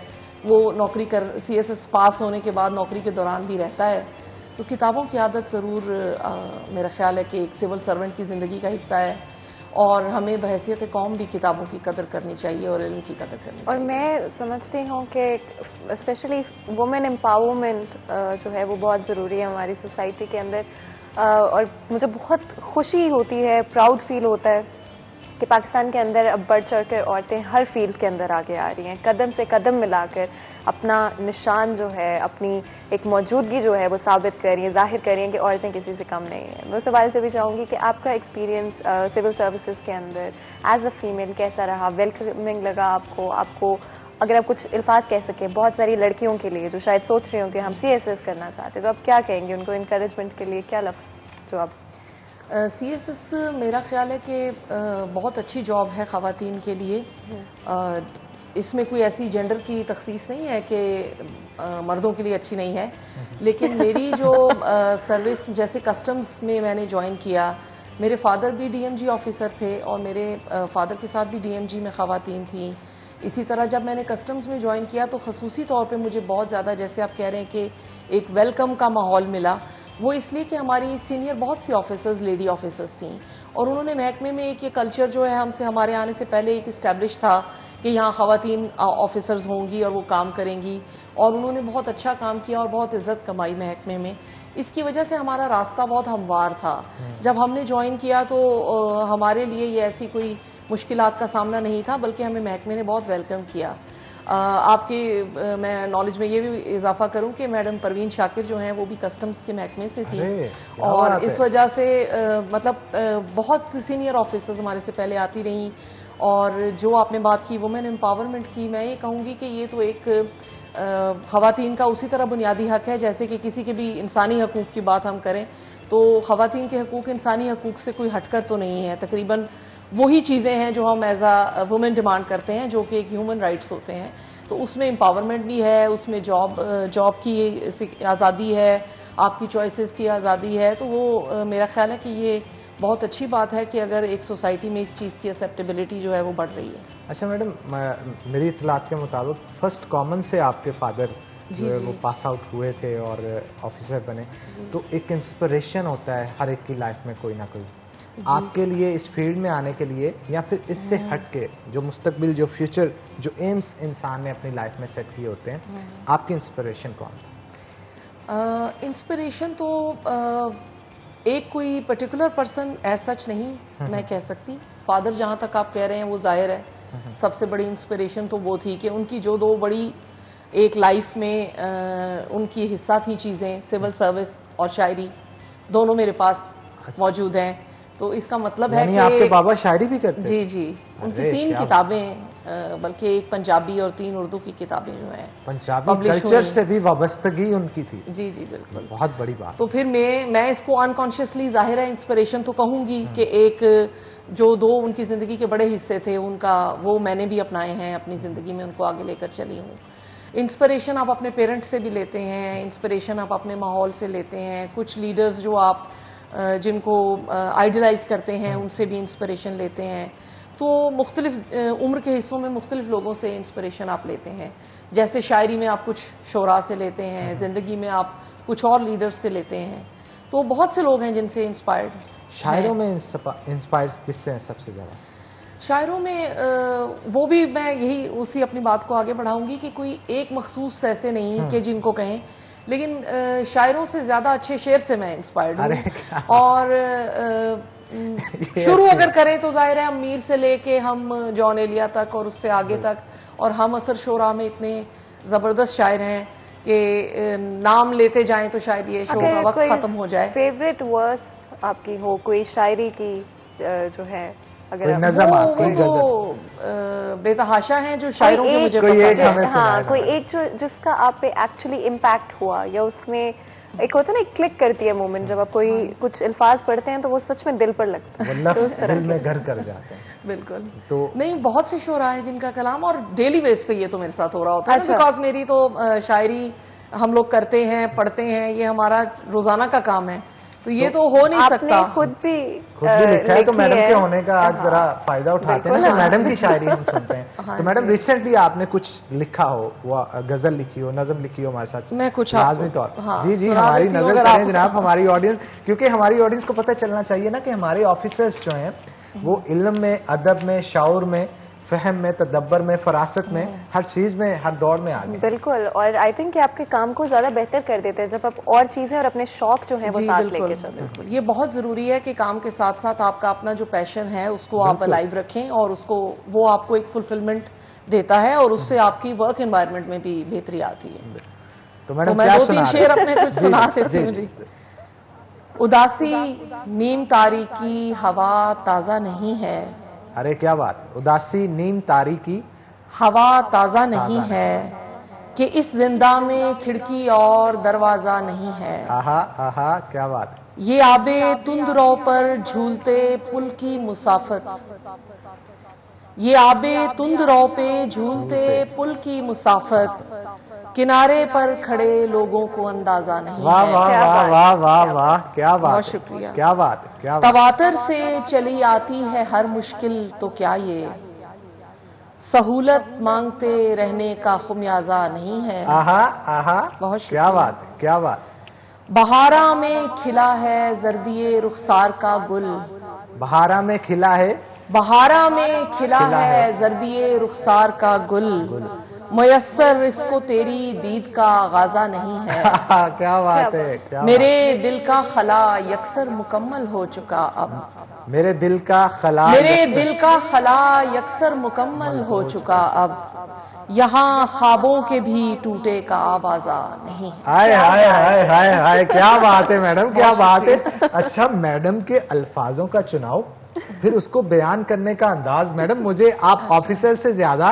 वो नौकरी कर सीएसएस पास होने के बाद नौकरी के दौरान भी रहता है। तो किताबों की आदत ज़रूर मेरा ख्याल है कि एक सिविल सर्वेंट की ज़िंदगी का हिस्सा है, और हमें बहैसियत कौम भी किताबों की कदर करनी चाहिए और इल्म की कदर करनी चाहिए। और मैं समझती हूँ कि स्पेशली वुमेन एम्पावरमेंट जो है वो बहुत ज़रूरी है हमारी सोसाइटी के अंदर। और मुझे बहुत खुशी होती है, प्राउड फील होता है कि पाकिस्तान के अंदर अब बढ़ चढ़कर औरतें हर फील्ड के अंदर आगे आ रही हैं, कदम से कदम मिलाकर अपना निशान जो है, अपनी एक मौजूदगी जो है वो साबित कर रही हैं, जाहिर कर रही हैं कि औरतें किसी से कम नहीं हैं। मैं उस सवाल से भी चाहूँगी कि आपका एक्सपीरियंस सिविल सर्विसेज के अंदर एज अ फीमेल कैसा रहा? वेलकमिंग लगा आपको अगर आप कुछ अल्फाज कह सकें बहुत सारी लड़कियों के लिए जो शायद सोच रही हों कि हम CSS करना चाहते हैं, तो आप क्या कहेंगे उनको इनकरेजमेंट के लिए? क्या लफ्ज़ जो आप CSS मेरा ख्याल है कि बहुत अच्छी जॉब है ख़वातीन के लिए। इसमें कोई ऐसी जेंडर की तखसीस नहीं है कि मर्दों के लिए अच्छी नहीं है, लेकिन मेरी जो सर्विस जैसे कस्टम्स में मैंने ज्वाइन किया, मेरे फादर भी DMG ऑफिसर थे और मेरे फादर के साथ भी DMG में ख़वातीन थी। इसी तरह जब मैंने कस्टम्स में ज्वाइन किया तो खसूसी तौर पे मुझे बहुत ज़्यादा, जैसे आप कह रहे हैं कि एक वेलकम का माहौल मिला, वो इसलिए कि हमारी सीनियर बहुत सी ऑफिसर्स लेडी ऑफिसर्स थीं और उन्होंने महकमे में एक ये कल्चर जो है हमसे हमारे आने से पहले एक इस्टेब्लिश था कि यहाँ ख़वातीन ऑफिसर्स होंगी और वो काम करेंगी, और उन्होंने बहुत अच्छा काम किया और बहुत इज्जत कमाई महकमे में। इसकी वजह से हमारा रास्ता बहुत हमवार था। जब हमने ज्वाइन किया तो हमारे लिए ये ऐसी कोई मुश्किलात का सामना नहीं था, बल्कि हमें महकमे ने बहुत वेलकम किया। आपके मैं नॉलेज में ये भी इजाफा करूं कि मैडम परवीन शाकिर जो हैं वो भी कस्टम्स के महकमे से थी और इस वजह से मतलब बहुत सीनियर ऑफिसर्स हमारे से पहले आती रहीं। और जो आपने बात की वुमेन एम्पावरमेंट की, मैं ये कहूँगी कि ये तो एक ख़वातीन का उसी तरह बुनियादी हक है जैसे कि किसी के भी इंसानी हकूक़ की बात हम करें तो ख़वातीन के हकूक़ इंसानी हकूक़ से कोई हटकर तो नहीं है। तकरीबन वही चीज़ें हैं जो हम एज अ वुमेन डिमांड करते हैं, जो कि एक ह्यूमन राइट्स होते हैं। तो उसमें एम्पावरमेंट भी है, उसमें जॉब की आज़ादी है, आपकी चॉइसेस की आज़ादी है। तो वो मेरा ख्याल है कि ये बहुत अच्छी बात है कि अगर एक सोसाइटी में इस चीज़ की एक्सेप्टेबिलिटी जो है वो बढ़ रही है। अच्छा मैडम, मेरी इतलात के मुताबिक फर्स्ट कॉमन से आपके फादर जो है वो पास आउट हुए थे और ऑफिसर बने, तो एक इंस्पिरेशन होता है हर एक की लाइफ में कोई ना कोई। आपके लिए इस फील्ड में आने के लिए या फिर इससे हट के जो मुस्तकबिल, जो फ्यूचर, जो एम्स इंसान ने अपनी लाइफ में सेट किए होते हैं, आपकी इंस्पिरेशन कौन था? इंस्पिरेशन तो एक कोई पर्टिकुलर पर्सन एज सच नहीं मैं कह सकती। फादर जहाँ तक आप कह रहे हैं वो जाहिर है सबसे बड़ी इंस्पिरेशन तो वो थी कि उनकी जो दो बड़ी एक लाइफ में उनकी हिस्सा थी चीज़ें, सिविल सर्विस और शायरी, दोनों मेरे पास मौजूद हैं। तो इसका मतलब है कि आपके बाबा शायरी भी करते? जी जी, उनकी 3 किताबें, बल्कि एक पंजाबी और 3 उर्दू की किताबें जो हैं पंजाबी कल्चर से भी वाबस्तगी उनकी थी। जी जी बिल्कुल, बहुत बड़ी बात। तो फिर मैं इसको अनकॉन्शियसली जाहिर है इंस्पिरेशन तो कहूंगी कि एक जो 2 उनकी जिंदगी के बड़े हिस्से थे उनका, वो मैंने भी अपनाए हैं अपनी जिंदगी में, उनको आगे लेकर चली हूँ। इंस्पिरेशन आप अपने पेरेंट्स से भी लेते हैं, इंस्पिरेशन आप अपने माहौल से लेते हैं, कुछ लीडर्स जो आप जिनको आइडलाइज करते हैं उनसे भी इंस्पिरेशन लेते हैं। तो मुख्तलिफ उम्र के हिस्सों में मुख्तलिफ लोगों से इंस्पिरेशन आप लेते हैं। जैसे शायरी में आप कुछ शोरा से लेते हैं, ज़िंदगी में आप कुछ और लीडर्स से लेते हैं। तो बहुत से लोग हैं जिनसे इंस्पायर्ड। शायरों में इंस्पायर किससे हैं सबसे ज़्यादा? शायरों में वो भी मैं यही उसी अपनी बात को आगे बढ़ाऊंगी कि कोई एक मखसूस ऐसे नहीं कि जिनको कहें, लेकिन शायरों से ज़्यादा अच्छे शेर से मैं इंस्पायर्ड हूँ। और शुरू अगर करें तो जाहिर है हम मीर से लेके हम जॉन एलिया तक और उससे आगे तक, और हम असर शोरा में इतने ज़बरदस्त शायर हैं कि नाम लेते जाएं तो शायद ये शो का वक्त ख़त्म हो जाए। फेवरेट वर्स आपकी हो कोई शायरी की जो है, अगर कोई वो बेतहाशा हैं जो शायरों के मुझे कोई एक पता है। हाँ, कोई एक जो जिसका आप पे एक्चुअली इम्पैक्ट हुआ, या उसने एक होता है ना, क्लिक करती है मोमेंट जब आप कोई कुछ अल्फाज पढ़ते हैं तो वो सच में दिल पर लगता है, तो दिल में घर कर जाते हैं। बिल्कुल। तो नहीं, बहुत से शोरा हैं जिनका कलाम और डेली बेस पे ये तो मेरे साथ हो रहा होता है। बिकॉज मेरी तो शायरी हम लोग करते हैं, पढ़ते हैं, ये हमारा रोजाना का काम है, तो ये तो हो नहीं सकता। आपने खुद भी लिखा है, तो मैडम के होने का आज जरा फायदा उठाते हैं ना, मैडम की शायरी हम सुनते हैं। तो मैडम रिसेंटली आपने कुछ लिखा हो, वो गजल लिखी हो, नज़म लिखी हो हमारे साथ? मैं कुछ लाजमी तौर पर जी जी हमारी नजर करें जनाब, हमारी ऑडियंस, क्योंकि हमारी ऑडियंस को पता चलना चाहिए ना कि हमारे ऑफिसर्स जो हैं वो इल्म में, अदब में, शाऊर में फहम में, तदब्बर में, फरासत में, हर चीज में, हर दौर में आगे। बिल्कुल, और आई थिंक कि आपके काम को ज्यादा बेहतर कर देते हैं जब आप और चीजें और अपने शौक जो हैं वो जी साथ बिल्कुल, लेके चलते हैं। बिल्कुल। ये बहुत जरूरी है कि काम के साथ साथ आपका अपना जो पैशन है उसको आप अलाइव रखें, और उसको वो आपको एक फुलफिलमेंट देता है, और उससे आपकी वर्क एनवायरनमेंट में भी बेहतरी आती है। तो मैडम मैं क्या 2-3 शेर अपने कुछ सुना देती हूँ जी। उदासी नीम तारीकी हवा ताजा नहीं है, अरे क्या बात है, उदासी नीम तारी की हवा ताजा नहीं है, कि इस जिंदा में खिड़की और दरवाजा नहीं है। आहा आहा, क्या बात है। ये आबे तुंदरों पर झूलते पुल की मुसाफत, ये आबे तुंदरों पे झूलते पुल की मुसाफत, किनारे पर खड़े लोगों को अंदाजा नहीं वाह है। वाह क्या वाह बात वाह वाह वाह, क्या बात बहुत है, शुक्रिया। क्या बात है, क्या बात है। तवातर से चली आती है हर मुश्किल, तो क्या ये सहूलत मांगते रहने का खुमियाजा नहीं है। आहा आहा, बहुत क्या शुक्रिया। बात है, क्या बात। बहारा में खिला है जर्दिए रुखसार का गुल, बहारा में खिला है, बहारा में खिला है जर्दिए रुखसार का गुल, मुयस्सर इसको तेरी दीद का गाजा नहीं है। क्या बात है, क्या मेरे दिल का खला यकसर मुकम्मल हो चुका अब, बात। मेरे दिल का खला, मेरे दिल का खला यकसर मुकम्मल हो चुका अब, यहाँ ख्वाबों के भी टूटे का आवाजा नहीं है। हाय हाय हाय हाय हाय, क्या बात है मैडम, क्या बात है। अच्छा, मैडम के अल्फाजों का चुनाव, फिर उसको बयान करने का अंदाज, मैडम मुझे आप ऑफिसर से ज्यादा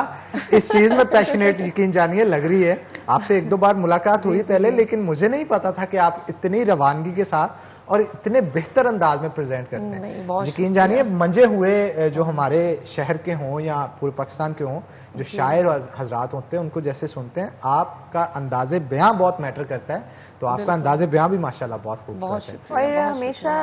इस चीज में पैशनेट यकीन जानिए लग रही है। आपसे 1-2 बार मुलाकात हुई पहले, लेकिन मुझे नहीं पता था कि आप इतनी रवानगी के साथ और इतने बेहतर अंदाज में प्रेजेंट करते नहीं, हैं। बहुत यकीन जानिए, मंजे हुए जो हमारे शहर के हों या पूरे पाकिस्तान के हों, जो शायर हजरात होते हैं उनको जैसे सुनते हैं, आपका अंदाजे बयां बहुत मैटर करता है। तो आपका अंदाजे बयां भी माशाल्लाह बहुत खूबसूरत है। और हमेशा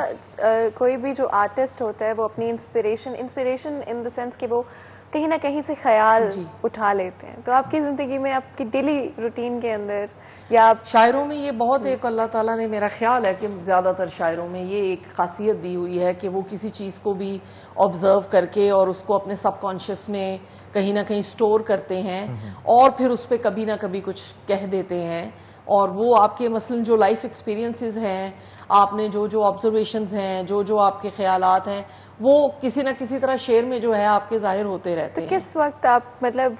कोई भी जो आर्टिस्ट होता है वो अपनी इंस्पिरेशन इन द सेंस कि वो कहीं ना कहीं से ख्याल उठा लेते हैं। तो आपकी जिंदगी में, आपकी डेली रूटीन के अंदर, या आप शायरों में ये बहुत एक अल्लाह ताला ने, मेरा ख्याल है कि ज्यादातर शायरों में ये एक खासियत दी हुई है कि वो किसी चीज को भी ऑब्जर्व करके और उसको अपने सबकॉन्शियस में कहीं ना कहीं स्टोर करते हैं, और फिर उस पर कभी ना कभी कुछ कह देते हैं। और वो आपके मसलन जो लाइफ एक्सपीरियंसेस हैं, आपने जो जो ऑब्जर्वेशंस हैं, जो जो आपके ख्यालात हैं, वो किसी ना किसी तरह शेर में जो है आपके जाहिर होते रहते हैं। किस वक्त आप, मतलब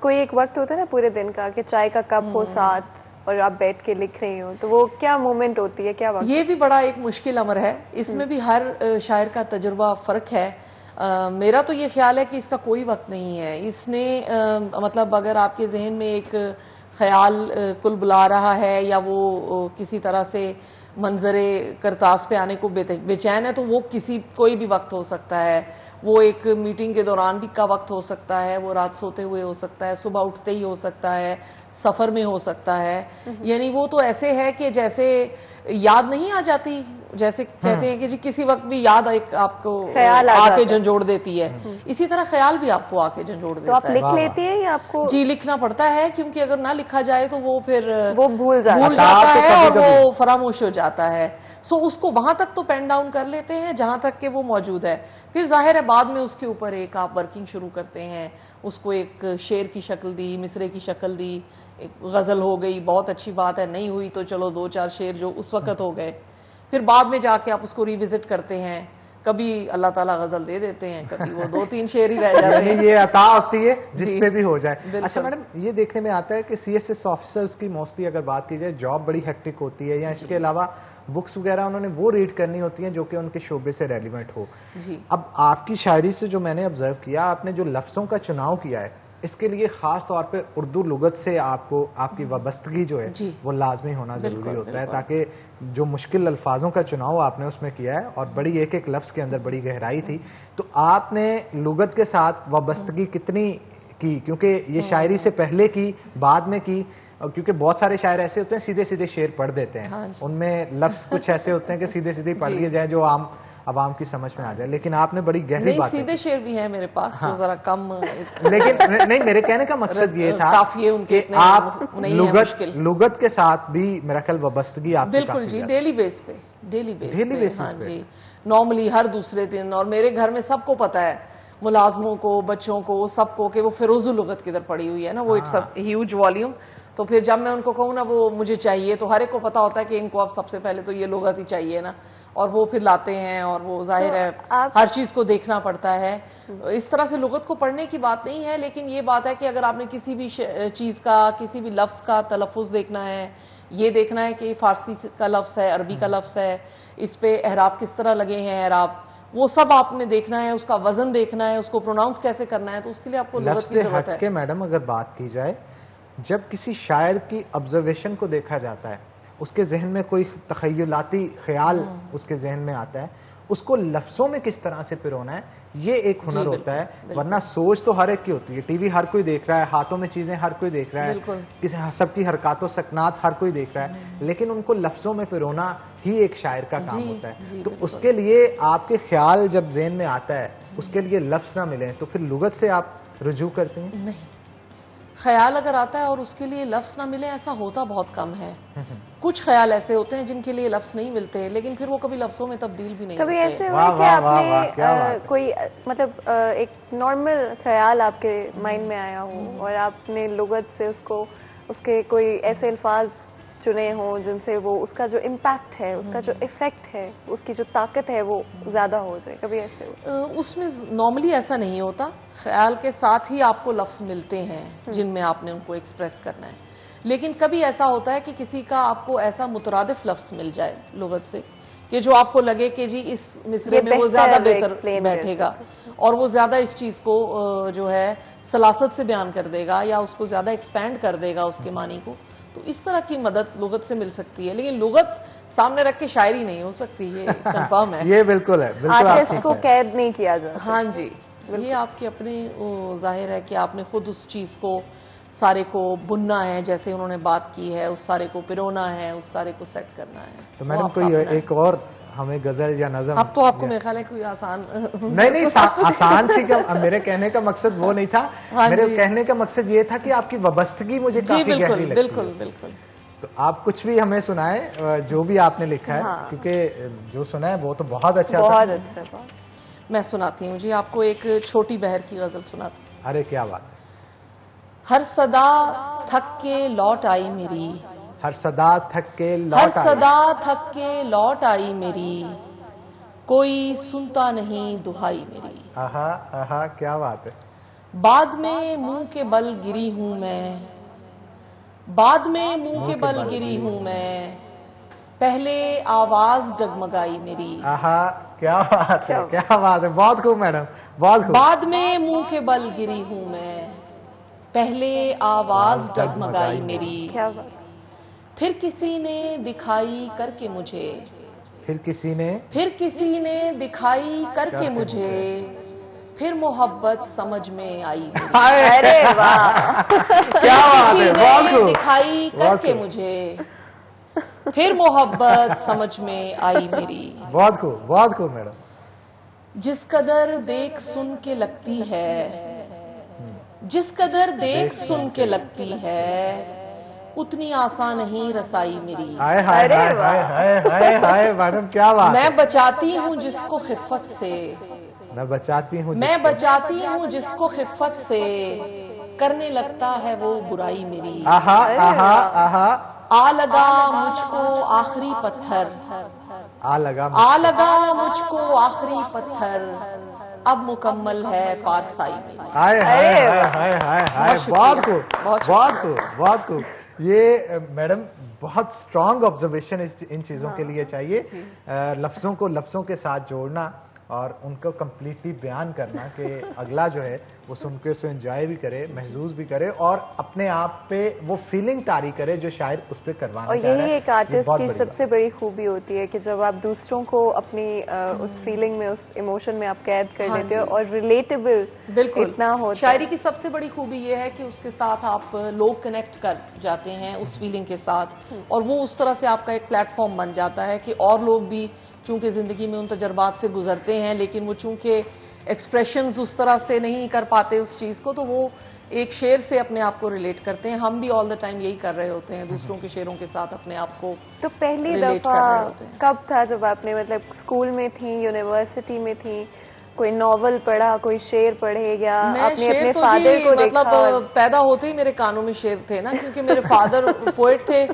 कोई एक वक्त होता है ना पूरे दिन का कि चाय का कप हो साथ और आप बैठ के लिख रही हो, तो वो क्या मोमेंट होती है, क्या वक्त? ये भी बड़ा एक मुश्किल अमर है, इसमें भी हर शायर का तजुर्बा फर्क है। मेरा तो ये ख्याल है कि इसका कोई वक्त नहीं है। इसने मतलब अगर आपके जहन में एक ख्याल कुल बुला रहा है, या वो किसी तरह से मंजरे करतास पे आने को बेचैन है, तो वो कोई भी वक्त हो सकता है। वो एक मीटिंग के दौरान भी का वक्त हो सकता है, वो रात सोते हुए हो सकता है, सुबह उठते ही हो सकता है, सफर में हो सकता है। यानी वो तो ऐसे है कि जैसे याद नहीं आ जाती, जैसे कहते हैं कि जी किसी वक्त भी याद एक आपको आके झंझोड़ देती है, इसी तरह ख्याल भी आपको आके झंझोड़ देता है। तो आप लिख लेती हैं या आपको? जी लिखना पड़ता है, क्योंकि अगर ना लिखा जाए तो वो फिर वो भूल जाता है और वो फरामोश हो जाता है। सो उसको वहां तक तो पेन डाउन कर लेते हैं जहां तक कि वो मौजूद है। फिर जाहिर है बाद में उसके ऊपर एक आप वर्किंग शुरू करते हैं, उसको एक शेर की शक्ल दी, मिसरे की शक्ल दी, एक गजल हो गई, बहुत अच्छी बात है, नहीं हुई तो चलो 2-4 शेर जो उस वक्त हो गए। फिर बाद में जाके आप उसको रिविजिट करते हैं, कभी अल्लाह ताला गजल दे देते हैं, कभी वो 2-3 शेर ही रह जाते हैं। यानी ये अता होती है जिसपे भी हो जाए। अच्छा मैडम, ये देखने में आता है कि सीएसएस ऑफिसर्स की मोस्टली अगर बात की जाए, जॉब बड़ी हेक्टिक होती है, या इसके अलावा बुक्स वगैरह उन्होंने वो रीड करनी होती हैं जो कि उनके शोबे से रेलिवेंट हो। जी। अब आपकी शायरी से जो मैंने ऑब्जर्व किया, आपने जो लफ्जों का चुनाव किया है, इसके लिए खास तौर पे उर्दू लुगत से आपको आपकी वाबस्तगी जो है वो लाजमी होना जरूरी होता है, ताकि जो मुश्किल अल्फाजों का चुनाव आपने उसमें किया है, और बड़ी एक एक लफ्ज के अंदर बड़ी गहराई थी, तो आपने लुगत के साथ वाबस्तगी कितनी की? क्योंकि ये शायरी से पहले की, बाद में की, क्योंकि बहुत सारे शायर ऐसे होते हैं सीधे सीधे शेर पढ़ देते हैं। उनमें लफ्ज कुछ ऐसे होते हैं कि सीधे सीधे पढ़ दिए जाए जो आवाम की समझ में आ जाए, लेकिन आपने बड़ी गहरी बात सीधे शेर भी हैं मेरे पास, जो जरा कम लेकिन नहीं, मेरे कहने का मकसद ये था कि आप लुगत के साथ भी मेरा ख्याल वाबस्तगी आप बिल्कुल जी डेली बेस पे हाँ जी, नॉर्मली हर दूसरे दिन। और मेरे घर में सबको पता है, मुलाजमों को, बच्चों को, सबको, कि वो फिरोजुल लुगत किधर पड़ी हुई है ना, वो इट्स अ ह्यूज वॉल्यूम। तो फिर जब मैं उनको कहूँ ना वो मुझे चाहिए, तो हर एक को पता होता है कि इनको अब सबसे पहले तो ये लुगत ही चाहिए ना, और वो फिर लाते हैं, और वो जाहिर है हर चीज को देखना पड़ता है। इस तरह से लुगत को पढ़ने की बात नहीं है, लेकिन ये बात है कि अगर आपने किसी भी चीज का, किसी भी लफ्ज का तलफ़ुज़ देखना है, ये देखना है कि फारसी का लफ्ज है, अरबी का लफ्ज है, इस पे एहराब किस तरह लगे हैं, एहराब वो सब आपने देखना है, उसका वजन देखना है, उसको प्रोनाउंस कैसे करना है, तो उसके लिए आपको लुगत की जरूरत है। मैडम अगर बात की जाए, जब किसी शायर की ऑब्जर्वेशन को देखा जाता है, उसके जहन में कोई तखय्युलाती ख्याल उसके जहन में आता है, उसको लफ्जों में किस तरह से पिरोना है, ये एक हुनर होता है। वरना सोच तो हर एक की होती है, टीवी हर कोई देख रहा है, हाथों में चीजें हर कोई देख रहा है, किसी सबकी हरकतों सकनात हर कोई देख रहा है, लेकिन उनको लफ्जों में पिरोना ही एक शायर का काम होता है। तो उसके लिए आपके ख्याल जब जहन में आता है, उसके लिए लफ्ज ना मिले, तो फिर लुगत से आप रुजू करते हैं? नहीं, ख्याल अगर आता है और उसके लिए लफ्ज ना मिले, ऐसा होता बहुत कम है। कुछ ख्याल ऐसे होते हैं जिनके लिए लफ्ज नहीं मिलते, लेकिन फिर वो कभी लफ्जों में तब्दील भी नहीं कभी होते। ऐसे हुआ कि आपने कोई मतलब एक नॉर्मल ख्याल आपके माइंड में आया हो और आपने लुगत से उसको, उसके कोई ऐसे अल्फाज चुने हों जिनसे वो उसका जो इम्पैक्ट है, उसका जो इफेक्ट है, उसकी जो ताकत है वो ज्यादा हो जाए? कभी ऐसे हो? उसमें नॉर्मली ऐसा नहीं होता, ख्याल के साथ ही आपको लफ्ज मिलते हैं जिनमें आपने उनको एक्सप्रेस करना है। लेकिन कभी ऐसा होता है कि किसी का आपको ऐसा मुतरादिफ लफ्ज मिल जाए लुगत से कि जो आपको लगे कि जी इस मिसरे में वो ज्यादा बेहतर बैठेगा और वो ज्यादा इस चीज को जो है सलासत से बयान कर देगा या उसको ज्यादा एक्सपैंड कर देगा उसके मानी को, तो इस तरह की मदद लुगत से मिल सकती है। लेकिन लुगत सामने रख के शायरी नहीं हो सकती, ये कंफर्म है। ये बिल्कुल है, बिल्कुल आर्टिस्ट को कैद नहीं किया जाता। हाँ जी, ये आपकी अपनी जाहिर है कि आपने खुद उस चीज को सारे को बुनना है, जैसे उन्होंने बात की है, उस सारे को पिरोना है, उस सारे को सेट करना है। तो मैडम कोई एक और हमें गजल या नज़म? अब तो आपको मेरे ख्याल है कोई आसान नहीं आसान सी का मेरे कहने का मकसद वो नहीं था। मेरे कहने का मकसद ये था कि आपकी वाबस्तगी मुझे काफी गहरी लगती है। बिल्कुल बिल्कुल। तो आप कुछ भी हमें सुनाए जो भी आपने लिखा है, क्योंकि जो सुना है वो तो बहुत अच्छा था। बहुत अच्छा। मैं सुनाती हूँ जी आपको, एक छोटी बहर की गजल सुनाती हूँ। अरे क्या बात। हर सदा थक के लौट आई मेरी, हर सदा थक के लौट हर सदा थक के लौट आई मेरी, कोई सुनता नहीं दुहाई मेरी। आहा आहा, क्या बात है। बाद में मुंह के बल गिरी हूं मैं, बाद में मुंह के बल गिरी हूं मैं, पहले आवाज डगमगाई मेरी। आहा, क्या बात है, क्या बात है, बहुत खूब मैडम, बहुत खूब। बाद में मुंह के बल गिरी हूं मैं, पहले आवाज डगमगाई मेरी। क्या बात। फिर किसी ने दिखाई करके मुझे, फिर किसी ने दिखाई करके मुझे, फिर मोहब्बत समझ में आई। अरे वाह, क्या बात है, बहुत खूब। दिखाई करके मुझे, फिर मोहब्बत समझ में आई मेरी। बहुत खूब मैडम। जिस कदर देख सुन के लगती है, जिस कदर देख सुन के लगती है, उतनी आसान नहीं रसाई मेरी। हाय हाय हाय हाय हाय हाय मैडम, क्या बात। मैं बचाती हूँ जिसको खिफ़्फ़त से, मैं बचाती हूँ जिसको खिफ़्फ़त से, करने लगता है वो बुराई मेरी। आहा आहा आहा। आ लगा मुझको आखिरी पत्थर, आ लगा मुझको आखिरी पत्थर, अब मुकम्मल है पारसाई मेरी। हाय हाय हाय हाय हाय, बहुत खूब। ये मैडम बहुत स्ट्रांग ऑब्जर्वेशन इन चीजों के लिए चाहिए। लफ्जों को लफ्जों के साथ जोड़ना और उनको कंप्लीटली बयान करना कि अगला जो है वो सुन के उसे एंजॉय भी करे, महसूस भी करे और अपने आप पे वो फीलिंग तारी करे जो शायद उस पर करवाना चाह रहा है। और यही एक आर्टिस्ट की सबसे बड़ी खूबी होती है कि जब आप दूसरों को अपनी उस फीलिंग में, उस इमोशन में आप कैद कर लेते हो और रिलेटेबल इतना होता है। शायरी की सबसे बड़ी खूबी ये है कि उसके साथ आप लोग कनेक्ट कर जाते हैं उस फीलिंग के साथ, और वो उस तरह से आपका एक प्लेटफॉर्म बन जाता है कि और लोग भी चूंकि जिंदगी में उन तजर्बात से गुजरते हैं, लेकिन वो चूंकि एक्सप्रेशंस उस तरह से नहीं कर पाते उस चीज को, तो वो एक शेर से अपने आप को रिलेट करते हैं। हम भी ऑल द टाइम यही कर रहे होते हैं, दूसरों के शेरों के साथ अपने आप को। तो पहली दफा कब था जब आपने, मतलब स्कूल में थी, यूनिवर्सिटी में थी, कोई नॉवल पढ़ा, कोई शेर पढ़े, या मैं आपने शेर अपने तो फादर जी को मतलब देखा? और पैदा होते ही मेरे कानों में शेर थे ना, क्योंकि मेरे फादर पोएट थे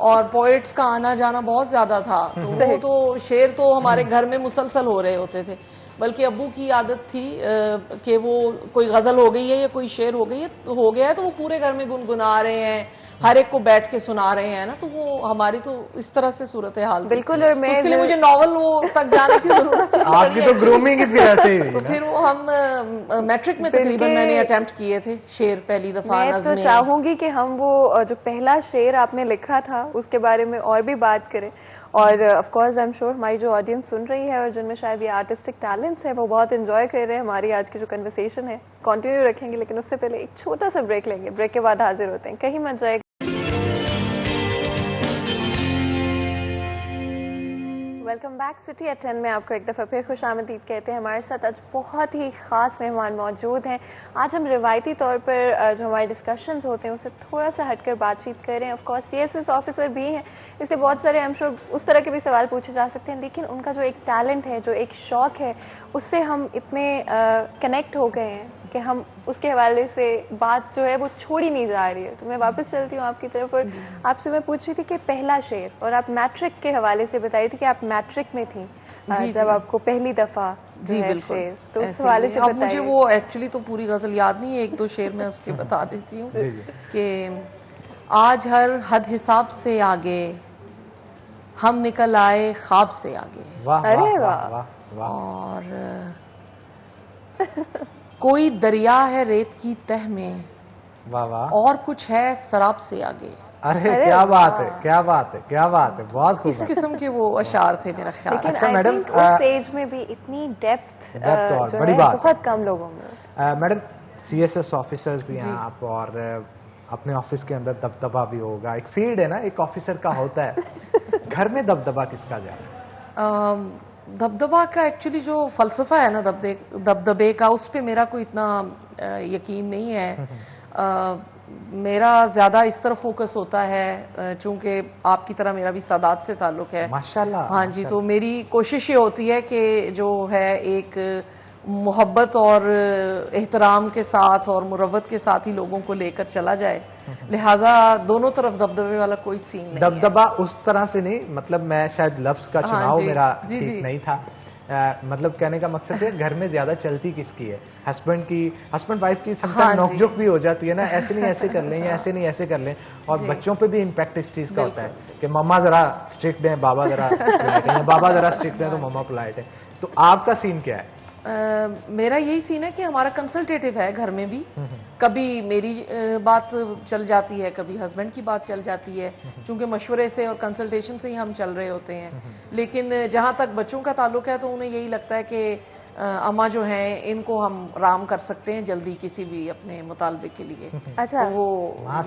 और पोएट्स का आना जाना बहुत ज्यादा था, तो वो तो शेर तो हमारे घर में मुसलसल हो रहे होते थे। बल्कि अब्बू की आदत थी कि वो कोई गजल हो गई है या कोई शेर हो गया है तो वो पूरे घर में गुनगुना रहे हैं, हर एक को बैठ के सुना रहे हैं ना, तो वो हमारी तो इस तरह से सूरत हाल थी। बिल्कुल। और तो मैं उसके लिए मुझे नॉवल वो तक जाने की जरूरत नहीं आपकी पड़ी तो actually। ग्रूमिंग ही फिर ऐसे ही हुई तो ना। फिर वो हम मैट्रिक में तकरीबन मैंने अटेम्प्ट किए थे शेर पहली दफा मैं तो नज़्में। चाहूंगी कि हम वो जो पहला शेर आपने लिखा था उसके बारे में और भी बात करें। और of course I am sure हमारी जो ऑडियंस सुन रही है और जिनमें शायद ये आर्टिस्टिक टैलेंट्स है वो बहुत एंजॉय कर रहे हैं हमारी आज की जो कन्वर्सेशन है। कंटिन्यू रखेंगे, लेकिन उससे पहले एक छोटा सा ब्रेक लेंगे। ब्रेक के बाद हाजिर होते हैं, कहीं मत जाएगा। Welcome back. सिटी एट 10 में आपको एक दफ़ा फिर खुशामदीद कहते हैं। हमारे साथ आज बहुत ही ख़ास मेहमान मौजूद हैं। आज हम रिवायती तौर पर जो हमारे डिस्कशंस होते हैं उससे थोड़ा सा हटकर बातचीत कर रहे हैं। ऑफ कोर्स सीएसएस ऑफिसर भी हैं, इससे बहुत सारे आई एम श्योर उस तरह के भी सवाल पूछे जा सकते हैं, लेकिन उनका जो एक टैलेंट है, जो एक शौक़ है, उससे हम इतने कनेक्ट हो गए हैं कि हम उसके हवाले से बात जो है वो छोड़ी नहीं जा रही है। तो मैं वापस चलती हूँ आपकी तरफ और आपसे मैं पूछ रही थी कि पहला शेर, और आप मैट्रिक के हवाले से बताई थी कि आप मैट्रिक में थी जब आपको पहली दफा जी बिल्कुल। शेर, तो उस हवाले से अब मुझे बताइए। वो एक्चुअली तो पूरी गजल याद नहीं है, एक दो शेर मैं उसके बता देती हूँ कि आज हर हद हिसाब से आगे हम निकल आए ख्वाब से आगे। वाह अरे वाह वाह। वाह वाह। और कोई दरिया है रेत की तह में वाह वाह। और कुछ है शराब से आगे। अरे क्या बात है, क्या बात है, क्या बात है, बहुत खूब इस किस्म के वो अशार थे मेरा ख्याल। लेकिन अच्छा आई मैडम, थिंक उस एज में भी इतनी डेप्थ और जो बड़ी है बात बहुत कम लोगों में। मैडम, सीएसएस ऑफिसर्स भी हैं जी। आप, और अपने ऑफिस के अंदर दबदबा भी होगा, एक फील्ड है ना एक ऑफिसर का होता है। घर में दबदबा किसका ज्यादा है? दबदबा का एक्चुअली जो फलसफा है ना दबदबे का, उस पे मेरा कोई इतना यकीन नहीं है। मेरा ज्यादा इस तरफ फोकस होता है, चूंकि आपकी तरह मेरा भी सादात से ताल्लुक है। माशाल्लाह। हाँ जी, तो मेरी कोशिश ये होती है कि जो है एक मोहब्बत और एहतराम के साथ और मुरव्वत के साथ ही लोगों को लेकर चला जाए। लिहाजा दोनों तरफ दबदबे वाला कोई सीन नहीं है। दबदबा उस तरह से नहीं, मतलब मैं शायद लफ्ज का चुनाव जी, मेरा जी, ठीक जी। नहीं था। मतलब कहने का मकसद है घर में ज्यादा चलती किसकी है? हस्बैंड की, हस्बैंड वाइफ की समटाइम हाँ जी। नोकझोंक भी हो जाती है ना, ऐसे नहीं ऐसे कर लें या ऐसे नहीं ऐसे कर लें, और जी। बच्चों पे भी इम्पैक्ट इस चीज का होता है कि मम्मा जरा स्ट्रिक्ट है, बाबा जरा पोलाइट है, या बाबा जरा स्ट्रिक्ट है तो मम्मा पोलाइट है। तो आपका सीन क्या है? मेरा यही सीन है कि हमारा कंसल्टेटिव है घर में भी। कभी मेरी बात चल जाती है, कभी हस्बैंड की बात चल जाती है, क्योंकि मशवरे से और कंसल्टेशन से ही हम चल रहे होते हैं। लेकिन जहां तक बच्चों का ताल्लुक है तो उन्हें यही लगता है कि अम्मा जो हैं इनको हम राम कर सकते हैं जल्दी किसी भी अपने मुतालबे के लिए। अच्छा, तो वो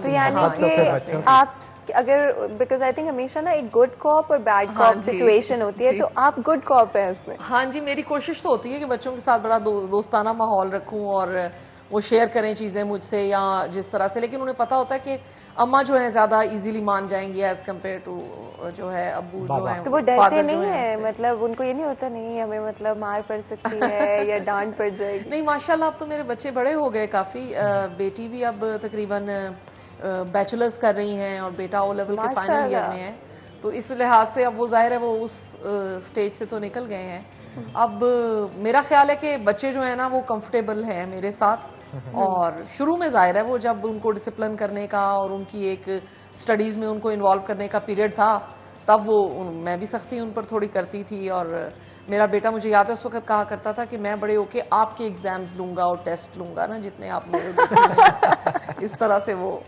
तो यानी मोहब्बत तो फिर बच्चों कि की। आप अगर, बिकॉज आई थिंक हमेशा ना एक गुड कॉप और बैड हाँ कॉप जी, सिचुएशन होती है, जी। तो आप गुड कॉप है उसमें। हाँ जी, मेरी कोशिश तो होती है कि बच्चों के साथ बड़ा दोस्ताना माहौल रखूं और वो शेयर करें चीजें मुझसे या जिस तरह से, लेकिन उन्हें पता होता है कि अम्मा जो है ज्यादा इजीली मान जाएंगी एज कम्पेयर टू जो है अब्बू जो बाबा। है। तो वो डरते father जो नहीं हैं है, उनसे। मतलब उनको ये नहीं होता नहीं हमें मतलब मार पड़ सकती है या डांट पड़ जाएगी? नहीं माशाल्लाह, अब तो मेरे बच्चे बड़े हो गए काफी। बेटी भी अब तकरीबन बैचलर्स कर रही हैं और बेटा ओ लेवल के फाइनल ईयर माशाल्लाह। में है। तो इस लिहाज से अब वो जाहिर है वो उस स्टेज से तो निकल गए हैं। अब मेरा ख्याल है कि बच्चे जो है ना वो कंफर्टेबल हैं मेरे साथ, और शुरू में जाहिर है वो जब उनको डिसिप्लिन करने का और उनकी एक स्टडीज में उनको इन्वॉल्व करने का पीरियड था, तब वो मैं भी सख्ती उन पर थोड़ी करती थी। और मेरा बेटा मुझे याद है उस वक्त कहा करता था कि मैं बड़े होके आपके एग्जाम्स लूंगा और टेस्ट लूंगा ना जितने आप मेरे देते हैं। इस तरह से वो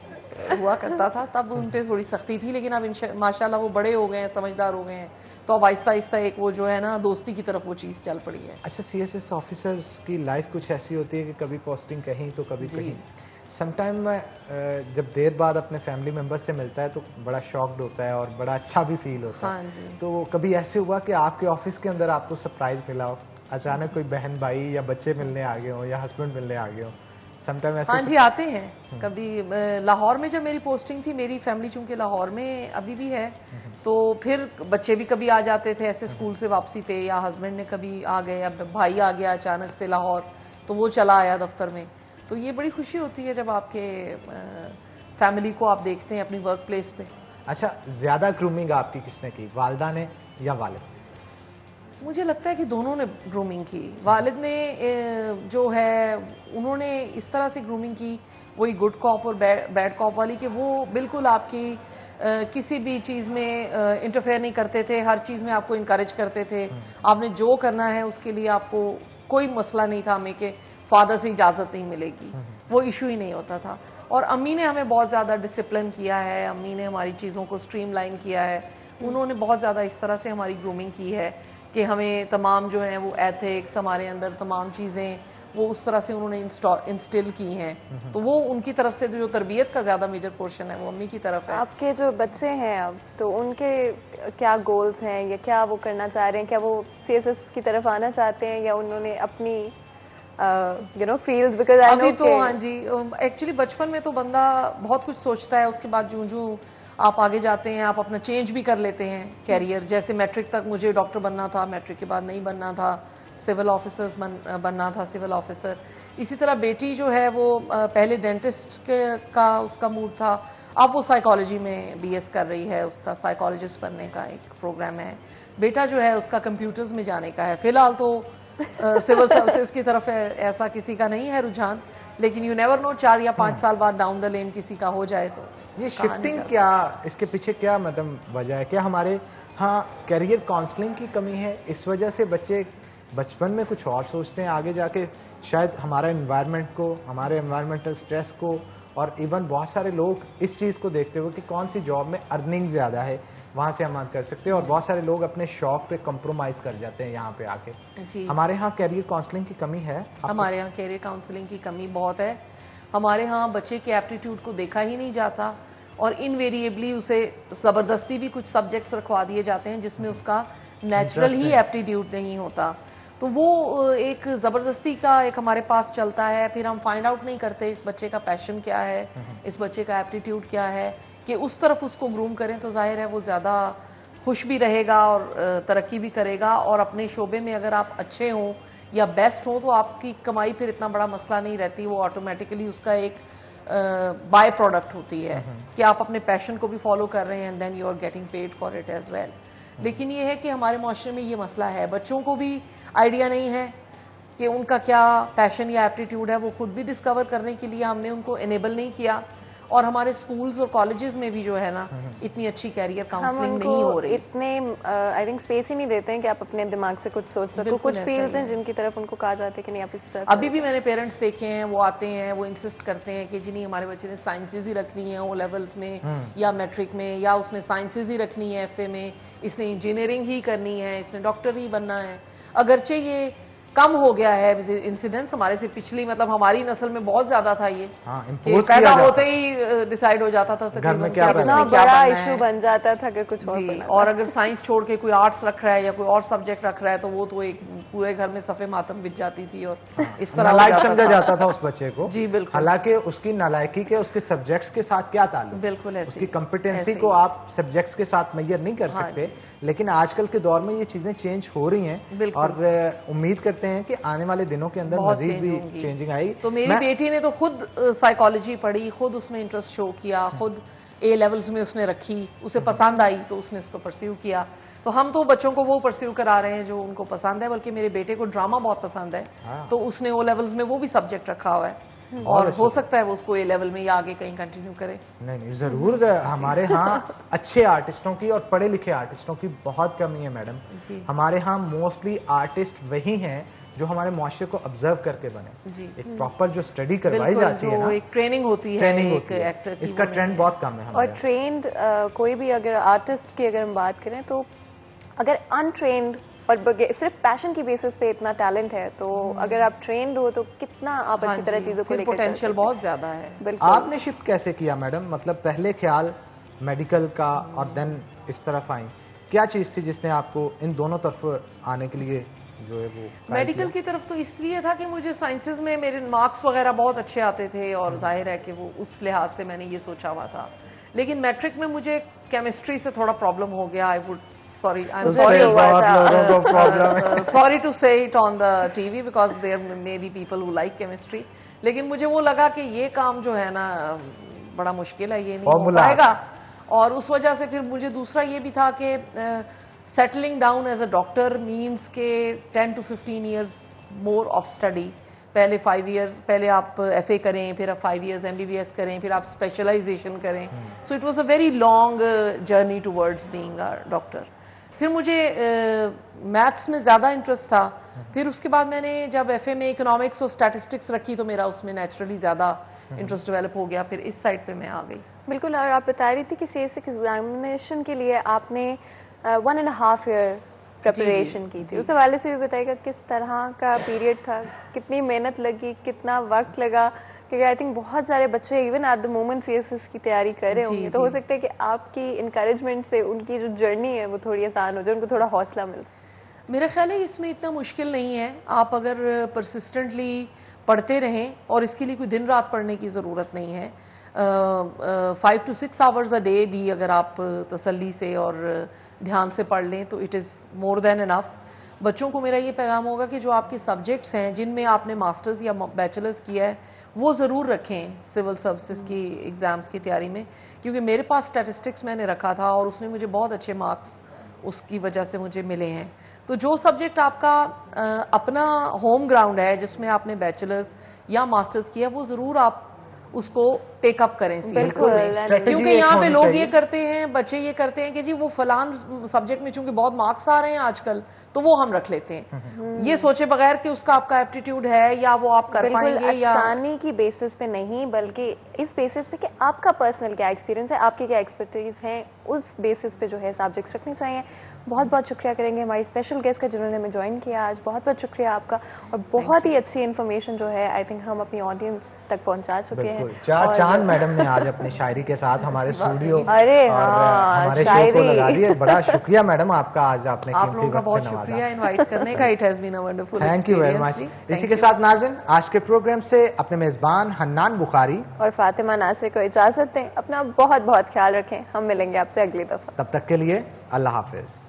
हुआ करता था, तब उन पे थोड़ी सख्ती थी। लेकिन अब माशाल्लाह वो बड़े हो गए हैं, समझदार हो गए हैं, तो अब आहिस्ता आहिस्ता एक वो जो है ना दोस्ती की तरफ वो चीज़ चल पड़ी है। अच्छा, सीएसएस ऑफिसर्स की लाइफ कुछ ऐसी होती है कि कभी पोस्टिंग कहीं तो कभी जी। कहीं। समटाइम जब देर बाद अपने फैमिली मेम्बर से मिलता है तो बड़ा शॉक्ड होता है और बड़ा अच्छा भी फील होता है। हाँ जी। तो कभी ऐसे हुआ कि आपके ऑफिस के अंदर आपको सरप्राइज मिला हो, अचानक कोई बहन भाई या बच्चे मिलने आ गए हो या हस्बैंड मिलने आ गए हो, समटाइम ऐसे हाँ जी, आते हैं कभी। लाहौर में जब मेरी पोस्टिंग थी, मेरी फैमिली चूंकि लाहौर में अभी भी है, तो फिर बच्चे भी कभी आ जाते थे ऐसे स्कूल से वापसी पे, या हस्बैंड ने कभी आ गए, अब भाई आ गया अचानक से लाहौर, तो वो चला आया दफ्तर में। तो ये बड़ी खुशी होती है जब आपके फैमिली को आप देखते हैं अपनी वर्क प्लेस पे। अच्छा, ज्यादा ग्रूमिंग आपकी किसने की, वालिदा ने या वालिद? मुझे लगता है कि दोनों ने ग्रूमिंग की। वालिद ने जो है उन्होंने इस तरह से ग्रूमिंग की, वही गुड कॉप और बैड कॉप वाली, कि वो बिल्कुल आपकी किसी भी चीज़ में इंटरफेयर नहीं करते थे, हर चीज़ में आपको इनकरेज करते थे। आपने जो करना है उसके लिए आपको कोई मसला नहीं था हमें कि फादर से इजाज़त नहीं मिलेगी, वो इशू ही नहीं होता था। और अम्मी ने हमें बहुत ज़्यादा डिसिप्लिन किया है, अम्मी ने हमारी चीज़ों को स्ट्रीमलाइन किया है, उन्होंने बहुत ज़्यादा इस तरह से हमारी ग्रूमिंग की है कि हमें तमाम जो हैं वो एथिक्स, हमारे अंदर तमाम चीज़ें वो उस तरह से उन्होंने इंस्टिल की हैं। तो वो उनकी तरफ से जो तरबियत का ज़्यादा मेजर पोर्शन है वो अम्मी की तरफ है। आपके जो बच्चे हैं अब, तो उनके क्या गोल्स हैं या क्या वो करना चाह रहे हैं? क्या वो CSS की तरफ आना चाहते हैं या उन्होंने अपनी फील्ड? बिकॉज आई अभी नो तो हाँ जी, एक्चुअली बचपन में तो बंदा बहुत कुछ सोचता है, उसके बाद जूं आप आगे जाते हैं आप अपना चेंज भी कर लेते हैं कैरियर। जैसे मैट्रिक तक मुझे डॉक्टर बनना था, मैट्रिक के बाद नहीं बनना था, सिविल ऑफिसर्स बनना था, सिविल ऑफिसर। इसी तरह बेटी जो है वो पहले डेंटिस्ट का उसका मूड था, अब वो साइकोलॉजी में BS कर रही है, उसका साइकोलॉजिस्ट बनने का एक प्रोग्राम है। बेटा जो है उसका कंप्यूटर्स में जाने का है। फिलहाल तो सिविल सर्विसेज की तरफ ऐसा किसी का नहीं है रुझान, लेकिन यू नेवर नो, 4 या 5 साल बाद डाउन द लेन किसी का हो जाए तो। ये शिफ्टिंग क्या, इसके पीछे क्या मतलब वजह है? क्या हमारे हाँ करियर काउंसलिंग की कमी है, इस वजह से बच्चे बचपन में कुछ और सोचते हैं, आगे जाके शायद हमारा एनवायरनमेंट को, हमारे एनवायरमेंटल स्ट्रेस को, और इवन बहुत सारे लोग इस चीज़ को देखते हुए कि कौन सी जॉब में अर्निंग ज़्यादा है वहाँ से हम अर्न कर सकते हैं, और बहुत सारे लोग अपने शौक पे कंप्रोमाइज़ कर जाते हैं यहाँ पे आके। जी, हमारे यहाँ कैरियर काउंसलिंग की कमी है। हमारे यहाँ कैरियर काउंसलिंग की कमी बहुत है। हमारे यहाँ बच्चे के एप्टीट्यूड को देखा ही नहीं जाता, और इनवेरिएबली उसे ज़बरदस्ती भी कुछ सब्जेक्ट्स रखवा दिए जाते हैं जिसमें उसका नेचुरल ही एप्टीट्यूड नहीं होता। तो वो एक ज़बरदस्ती का एक हमारे पास चलता है, फिर हम फाइंड आउट नहीं करते इस बच्चे का पैशन क्या है, इस बच्चे का एप्टीट्यूड क्या है, कि उस तरफ उसको ग्रूम करें तो जाहिर है वो ज़्यादा खुश भी रहेगा और तरक्की भी करेगा। और अपने शोबे में अगर आप अच्छे हों या बेस्ट हों तो आपकी कमाई फिर इतना बड़ा मसला नहीं रहती, वो ऑटोमेटिकली उसका एक बाय प्रोडक्ट होती है कि आप अपने पैशन को भी फॉलो कर रहे हैं and then you are getting paid for it as well. लेकिन ये है कि हमारे माशरे में ये मसला है, बच्चों को भी आइडिया नहीं है कि उनका क्या पैशन या एप्टीट्यूड है, वो खुद भी डिस्कवर करने के लिए हमने उनको एनेबल नहीं किया। और हमारे स्कूल्स और कॉलेजेस में भी जो है ना इतनी अच्छी कैरियर काउंसलिंग नहीं हो रही, इतने आई थिंक स्पेस ही नहीं देते हैं कि आप अपने दिमाग से कुछ सोच सको। कुछ फील्ड्स हैं जिनकी तरफ उनको कहा जाता है कि नहीं आप इस तरफ। अभी भी मैंने पेरेंट्स देखे हैं, वो आते हैं, वो इंसिस्ट करते हैं कि जी नहीं हमारे बच्चे ने साइंसेज ही रखनी है O लेवल्स में या मैट्रिक में, या उसने साइंसेज ही रखनी है FA में, इसने इंजीनियरिंग ही करनी है, इसने डॉक्टर ही बनना है। अगरचे ये कम हो गया है इंसिडेंट्स हमारे से पिछली, मतलब हमारी नस्ल में बहुत ज्यादा था ये, पैदा होते ही डिसाइड हो जाता था तकरीबन क्या बड़ा इशू बन जाता था अगर कुछ और जी। और अगर साइंस छोड़ के कोई आर्ट्स रख रहा है या कोई और सब्जेक्ट रख रहा है तो वो तो एक पूरे घर में सफ़े मातम बिछ जाती थी और इस तरह नालायक समझा जाता था उस बच्चे को। जी बिल्कुल। हालांकि उसकी नालायकी के उसके सब्जेक्ट्स के साथ क्या ताल्लुक, बिल्कुल ऐसे, उसकी कॉम्पिटेंसी को आप सब्जेक्ट्स के साथ मेजर नहीं कर सकते। लेकिन आजकल के दौर में ये चीजें चेंज हो रही हैं और उम्मीद करते हैं कि आने वाले दिनों के अंदर मजीद भी चेंजिंग आई। तो मेरी बेटी ने तो खुद साइकोलॉजी पढ़ी, खुद उसमें इंटरेस्ट शो किया, खुद A लेवल्स में उसने रखी, उसे पसंद आई तो उसने उसको परस्यू किया। तो हम तो बच्चों को वो परस्यू करा रहे हैं जो उनको पसंद है, बल्कि मेरे बेटे को ड्रामा बहुत पसंद है तो उसने O लेवल्स में वो भी सब्जेक्ट रखा हुआ है और हो सकता है वो उसको A लेवल में या आगे कहीं कंटिन्यू करे। नहीं जरूर, हमारे यहाँ अच्छे आर्टिस्टों की और पढ़े लिखे आर्टिस्टों की बहुत कमी है मैडम। हमारे यहाँ मोस्टली आर्टिस्ट वही हैं जो हमारे मुआशरे को ऑब्जर्व करके बने। जी। एक प्रॉपर जो स्टडी करवाई जाती है ना, एक ट्रेनिंग होती है, ट्रेनिंग एक एक्टर की, इसका ट्रेंड बहुत कम है। और ट्रेंड कोई भी अगर आर्टिस्ट की अगर हम बात करें तो अगर अनट्रेंड और सिर्फ पैशन की बेसिस पे इतना टैलेंट है तो अगर आप ट्रेंड हो तो कितना आप अच्छी तरह चीजों को लेकर पोटेंशियल बहुत ज्यादा है। बिल्कुल। आपने शिफ्ट कैसे किया मैडम, मतलब पहले ख्याल मेडिकल का और देन इस तरफ आई, क्या चीज थी जिसने आपको इन दोनों तरफ आने के लिए जो है वो मेडिकल की तरफ तो इसलिए था कि मुझे साइंसेज में मेरे मार्क्स वगैरह बहुत अच्छे आते थे और जाहिर है कि वो उस लिहाज से मैंने ये सोचा हुआ था। लेकिन मैट्रिक में मुझे केमिस्ट्री से थोड़ा प्रॉब्लम हो गया। I would sorry sorry to say it on the TV because there may be people who like chemistry. लेकिन मुझे वो लगा कि ये काम जो है ना बड़ा मुश्किल है, ये नहीं हो पाएगा। और उस वजह से फिर मुझे दूसरा ये भी था कि settling down as a doctor means के 10 to 15 years more of study. पहले 5 ईयर्स, पहले आप FA करें, फिर आप 5 ईयर्स MBBS करें, फिर आप स्पेशलाइजेशन करें। So it was a very long journey towards being a doctor. फिर मुझे मैथ्स में ज़्यादा इंटरेस्ट था। फिर उसके बाद मैंने जब FA में इकोनॉमिक्स और स्टैटिस्टिक्स रखी तो मेरा उसमें नेचुरली ज़्यादा इंटरेस्ट डेवलप हो गया। फिर इस साइड पे मैं आ गई। बिल्कुल। और आप बता रही थी कि CSE एग्जामिनेशन के लिए आपने 1.5 ईयर प्रिपरेशन की थी। उस हवाले से भी बताइएगा किस तरह का पीरियड था, कितनी मेहनत लगी, कितना वक्त लगा, क्योंकि आई थिंक बहुत सारे बच्चे even at the moment CSS की तैयारी कर रहे होंगे, तो हो सकता है कि आपकी इंकरेजमेंट से उनकी जो जर्नी है वो थोड़ी आसान हो जाए, उनको थोड़ा हौसला मिल जाए। मेरा ख्याल है इसमें इतना मुश्किल नहीं है। आप अगर परसिस्टेंटली पढ़ते रहें, और इसके लिए कोई दिन रात पढ़ने की ज़रूरत नहीं है। 5 to 6 आवर्स अ डे भी अगर आप तसल्ली से और ध्यान से पढ़ लें तो it is more than enough. बच्चों को मेरा ये पैगाम होगा कि जो आपके सब्जेक्ट्स हैं जिनमें आपने मास्टर्स या बैचलर्स किया है वो ज़रूर रखें सिविल सर्विसेज की एग्ज़ाम्स की तैयारी में, क्योंकि मेरे पास स्टैटिस्टिक्स मैंने रखा था और उसने मुझे बहुत अच्छे मार्क्स उसकी वजह से मुझे मिले हैं। तो जो सब्जेक्ट आपका अपना होम ग्राउंड है, जिसमें आपने बैचलर्स या मास्टर्स किया, वो ज़रूर आप उसको टेकअप करें बिल्कुल। क्योंकि यहाँ पे लोग ये करते हैं, बच्चे ये करते हैं कि जी वो फलान सब्जेक्ट में चूंकि बहुत मार्क्स आ रहे हैं आजकल तो वो हम रख लेते हैं, ये सोचे बगैर कि उसका आपका एप्टीट्यूड है या वो आप कर पाएंगे, या आसानी की बेसिस पे नहीं बल्कि इस बेसिस पे कि आपका पर्सनल क्या एक्सपीरियंस है, आपकी क्या एक्सपर्टीज है, उस बेसिस पे जो है सब्जेक्ट्स रखने चाहिए। बहुत बहुत शुक्रिया करेंगे हमारी स्पेशल गेस्ट का जिन्होंने हमें ज्वाइन किया आज। बहुत बहुत शुक्रिया आपका, और बहुत ही अच्छी इन्फॉर्मेशन जो है आई थिंक हम अपनी ऑडियंस तक पहुंचा चुके हैं। चार चांद मैडम ने आज अपनी शायरी के साथ हमारे स्टूडियो अरे और हमारे शो को लगा दिए। बड़ा शुक्रिया मैडम आपका, आज आपने आप लोगों का बहुत शुक्रिया इनवाइट करने का। It has been a wonderful experience. Thank you very much. इसी के साथ नाज़रीन आज के प्रोग्राम से अपने मेजबान हन्नान बुखारी और फातिमा नासिर को इजाजत दें। अपना बहुत बहुत ख्याल रखें। हम मिलेंगे आपसे अगली दफा। तब तक के लिए अल्लाह हाफिज।